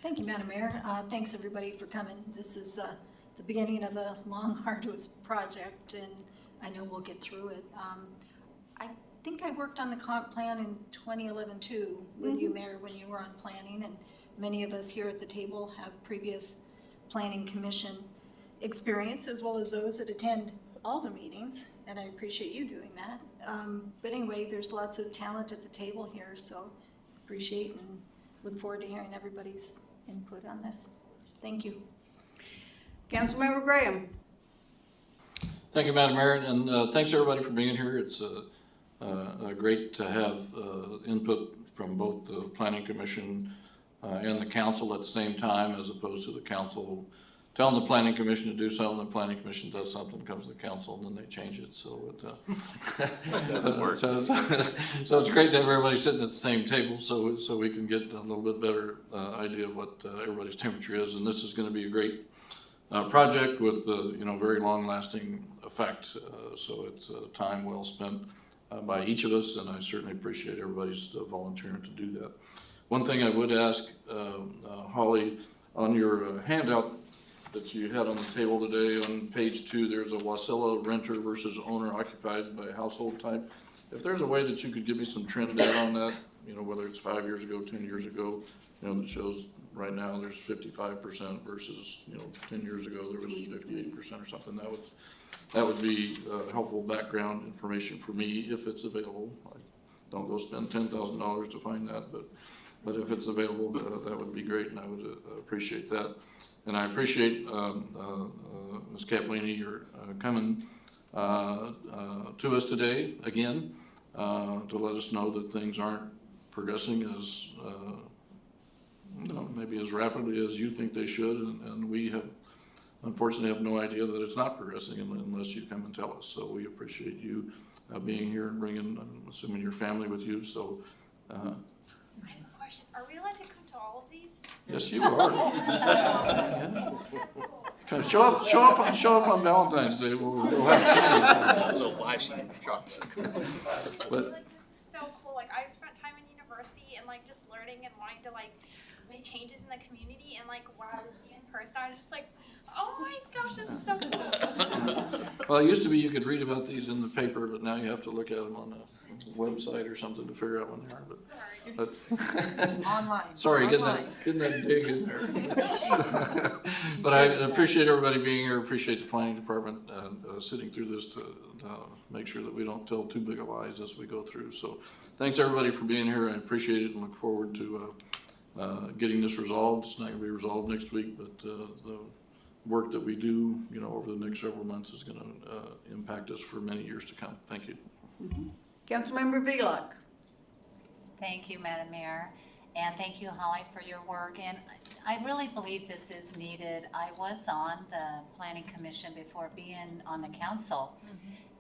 Thank you, Madam Mayor. Thanks, everybody, for coming. This is the beginning of a long, arduous project, and I know we'll get through it. I think I worked on the comp plan in 2011 too, with you, Mayor, when you were on planning, and many of us here at the table have previous planning commission experience, as well as those that attend all the meetings, and I appreciate you doing that. But anyway, there's lots of talent at the table here, so appreciate and look forward to hearing everybody's input on this. Thank you. Councilmember Graham. Thank you, Madam Mayor, and thanks everybody for being here. It's great to have input from both the Planning Commission and the council at the same time, as opposed to the council telling the Planning Commission to do something, the Planning Commission does something, comes to the council, and then they change it, so so it's great to have everybody sitting at the same table, so we can get a little bit better idea of what everybody's temperature is, and this is gonna be a great project with, very long-lasting effect, so it's time well spent by each of us, and I certainly appreciate everybody's volunteering to do that. One thing I would ask, Holly, on your handout that you had on the table today, on page 2, there's a Wasilla renter versus owner occupied by household type. If there's a way that you could give me some trend data on that, whether it's 5 years ago, 10 years ago, that shows right now there's 55% versus, 10 years ago there was 58% or something. That would be helpful background information for me if it's available. I don't go spend $10,000 to find that, but if it's available, that would be great, and I would appreciate that. And I appreciate Ms. Capellini, your coming to us today again to let us know that things aren't progressing as maybe as rapidly as you think they should, and we have unfortunately have no idea that it's not progressing unless you come and tell us. So we appreciate you being here and bringing, I'm assuming, your family with you. So. I have a question. Are we allowed to come to all of these? Yes, you are. Come, show up on Valentine's Day. We'll have So why she drops it? But this is so cool. Like, I spent time in university and just learning and wanting to make changes in the community, and when I was in person, I was just like, oh my gosh, this is so cool. Well, it used to be you could read about these in the paper, but now you have to look at them on a website or something to figure out when they are. But Online. sorry, getting that dig in there. But I appreciate everybody being here. Appreciate the planning department sitting through this to make sure that we don't tell too big of lies as we go through. So thanks everybody for being here. I appreciate it and look forward to getting this resolved. It's not going to be resolved next week, but the work that we do, over the next several months is going to impact us for many years to come. Thank you. Councilmember Vlock. Thank you, Madam Mayor, and thank you, Holly, for your work. And I really believe this is needed. I was on the Planning Commission before being on the council,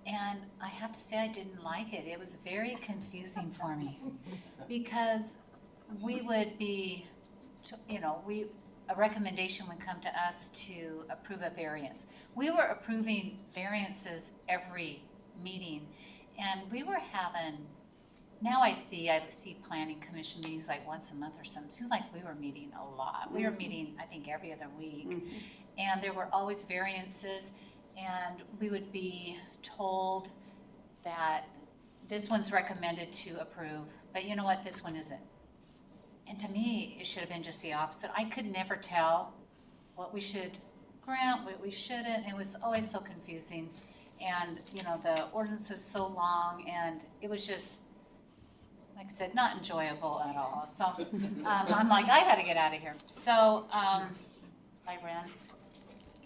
and I have to say I didn't like it. It was very confusing for me because we would be, a recommendation would come to us to approve a variance. We were approving variances every meeting, and we were having, now I see planning commission meetings once a month or something. It seems like we were meeting a lot. We were meeting, I think, every other week. And there were always variances, and we would be told that this one's recommended to approve, but you know what, this one isn't. And to me, it should have been just the opposite. I could never tell what we should grant, what we shouldn't. It was always so confusing. And, the ordinance was so long, and it was just, like I said, not enjoyable at all. So I'm like, I gotta get out of here. So I ran,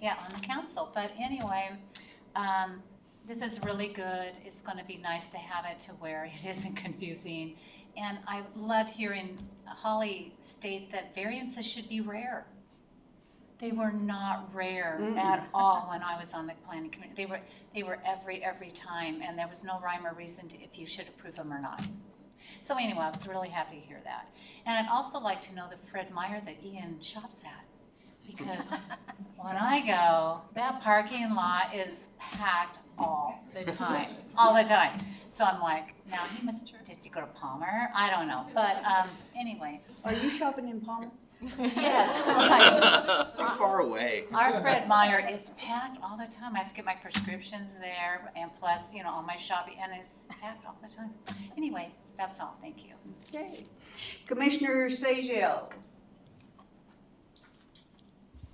on the council. But anyway, this is really good. It's gonna be nice to have it to where it isn't confusing. And I loved hearing Holly state that variances should be rare. They were not rare at all when I was on the planning committee. They were every time, and there was no rhyme or reason to if you should approve them or not. So anyway, I was really happy to hear that. And I'd also like to know the Fred Meyer that Ian shops at, because when I go, that parking lot is packed all the time. So I'm like, now does he go to Palmer? I don't know, but anyway. Are you shopping in Palmer? Yes. It's too far away. Our Fred Meyer is packed all the time. I have to get my prescriptions there and plus, all my shopping, and it's packed all the time. Anyway, that's all. Thank you. Okay. Commissioner Seigel.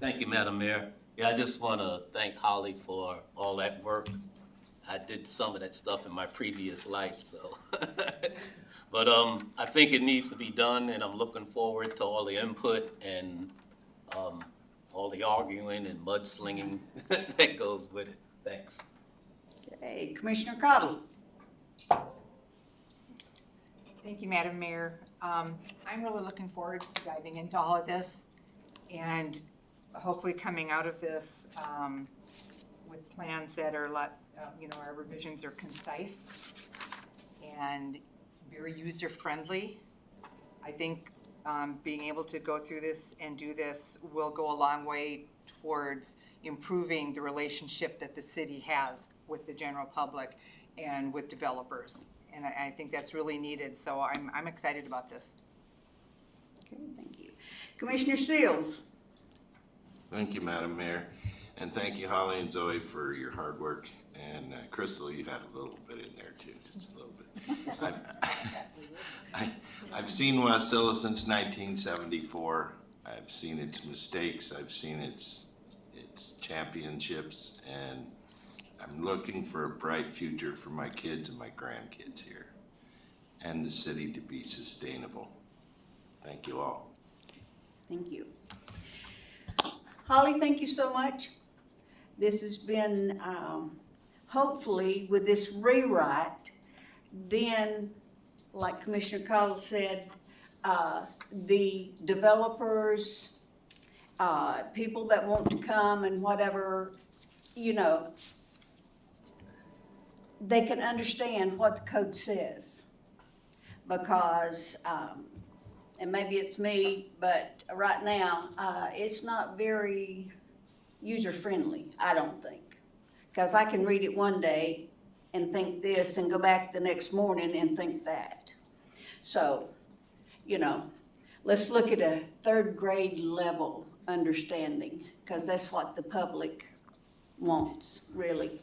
Thank you, Madam Mayor. Yeah, I just want to thank Holly for all that work. I did some of that stuff in my previous life, so. But I think it needs to be done, and I'm looking forward to all the input and all the arguing and mudslinging that goes with it. Thanks. Okay, Commissioner Cottle. Thank you, Madam Mayor. I'm really looking forward to diving into all of this and hopefully coming out of this with plans that are our revisions are concise and very user-friendly. I think being able to go through this and do this will go a long way towards improving the relationship that the city has with the general public and with developers. And I think that's really needed, so I'm excited about this. Okay, thank you. Commissioner Seals. Thank you, Madam Mayor. And thank you, Holly and Zoe, for your hard work. And Crystal, you had a little bit in there too, just a little bit. I've seen Wasilla since 1974. I've seen its mistakes. I've seen its championships, and I'm looking for a bright future for my kids and my grandkids here, and the city to be sustainable. Thank you all. Thank you. Holly, thank you so much. This has been, hopefully with this rewrite, then, like Commissioner Cottle said, the developers, people that want to come and whatever, they can understand what the code says. Because, and maybe it's me, but right now, it's not very user-friendly, I don't think. Because I can read it one day and think this and go back the next morning and think that. So, let's look at a third grade level understanding, because that's what the public wants, really.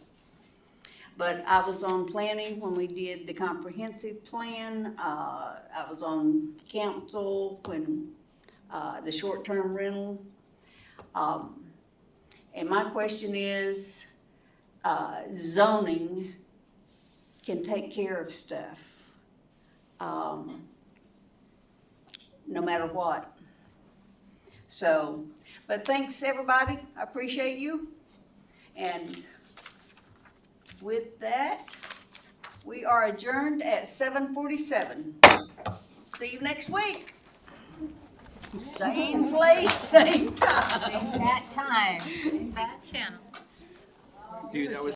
But I was on planning when we did the comprehensive plan. I was on council when the short-term rental. And my question is, zoning can take care of stuff, no matter what. So, but thanks everybody, I appreciate you. And with that, we are adjourned at 7:47. See you next week. Same place, same time. That time, that channel. Dude, that was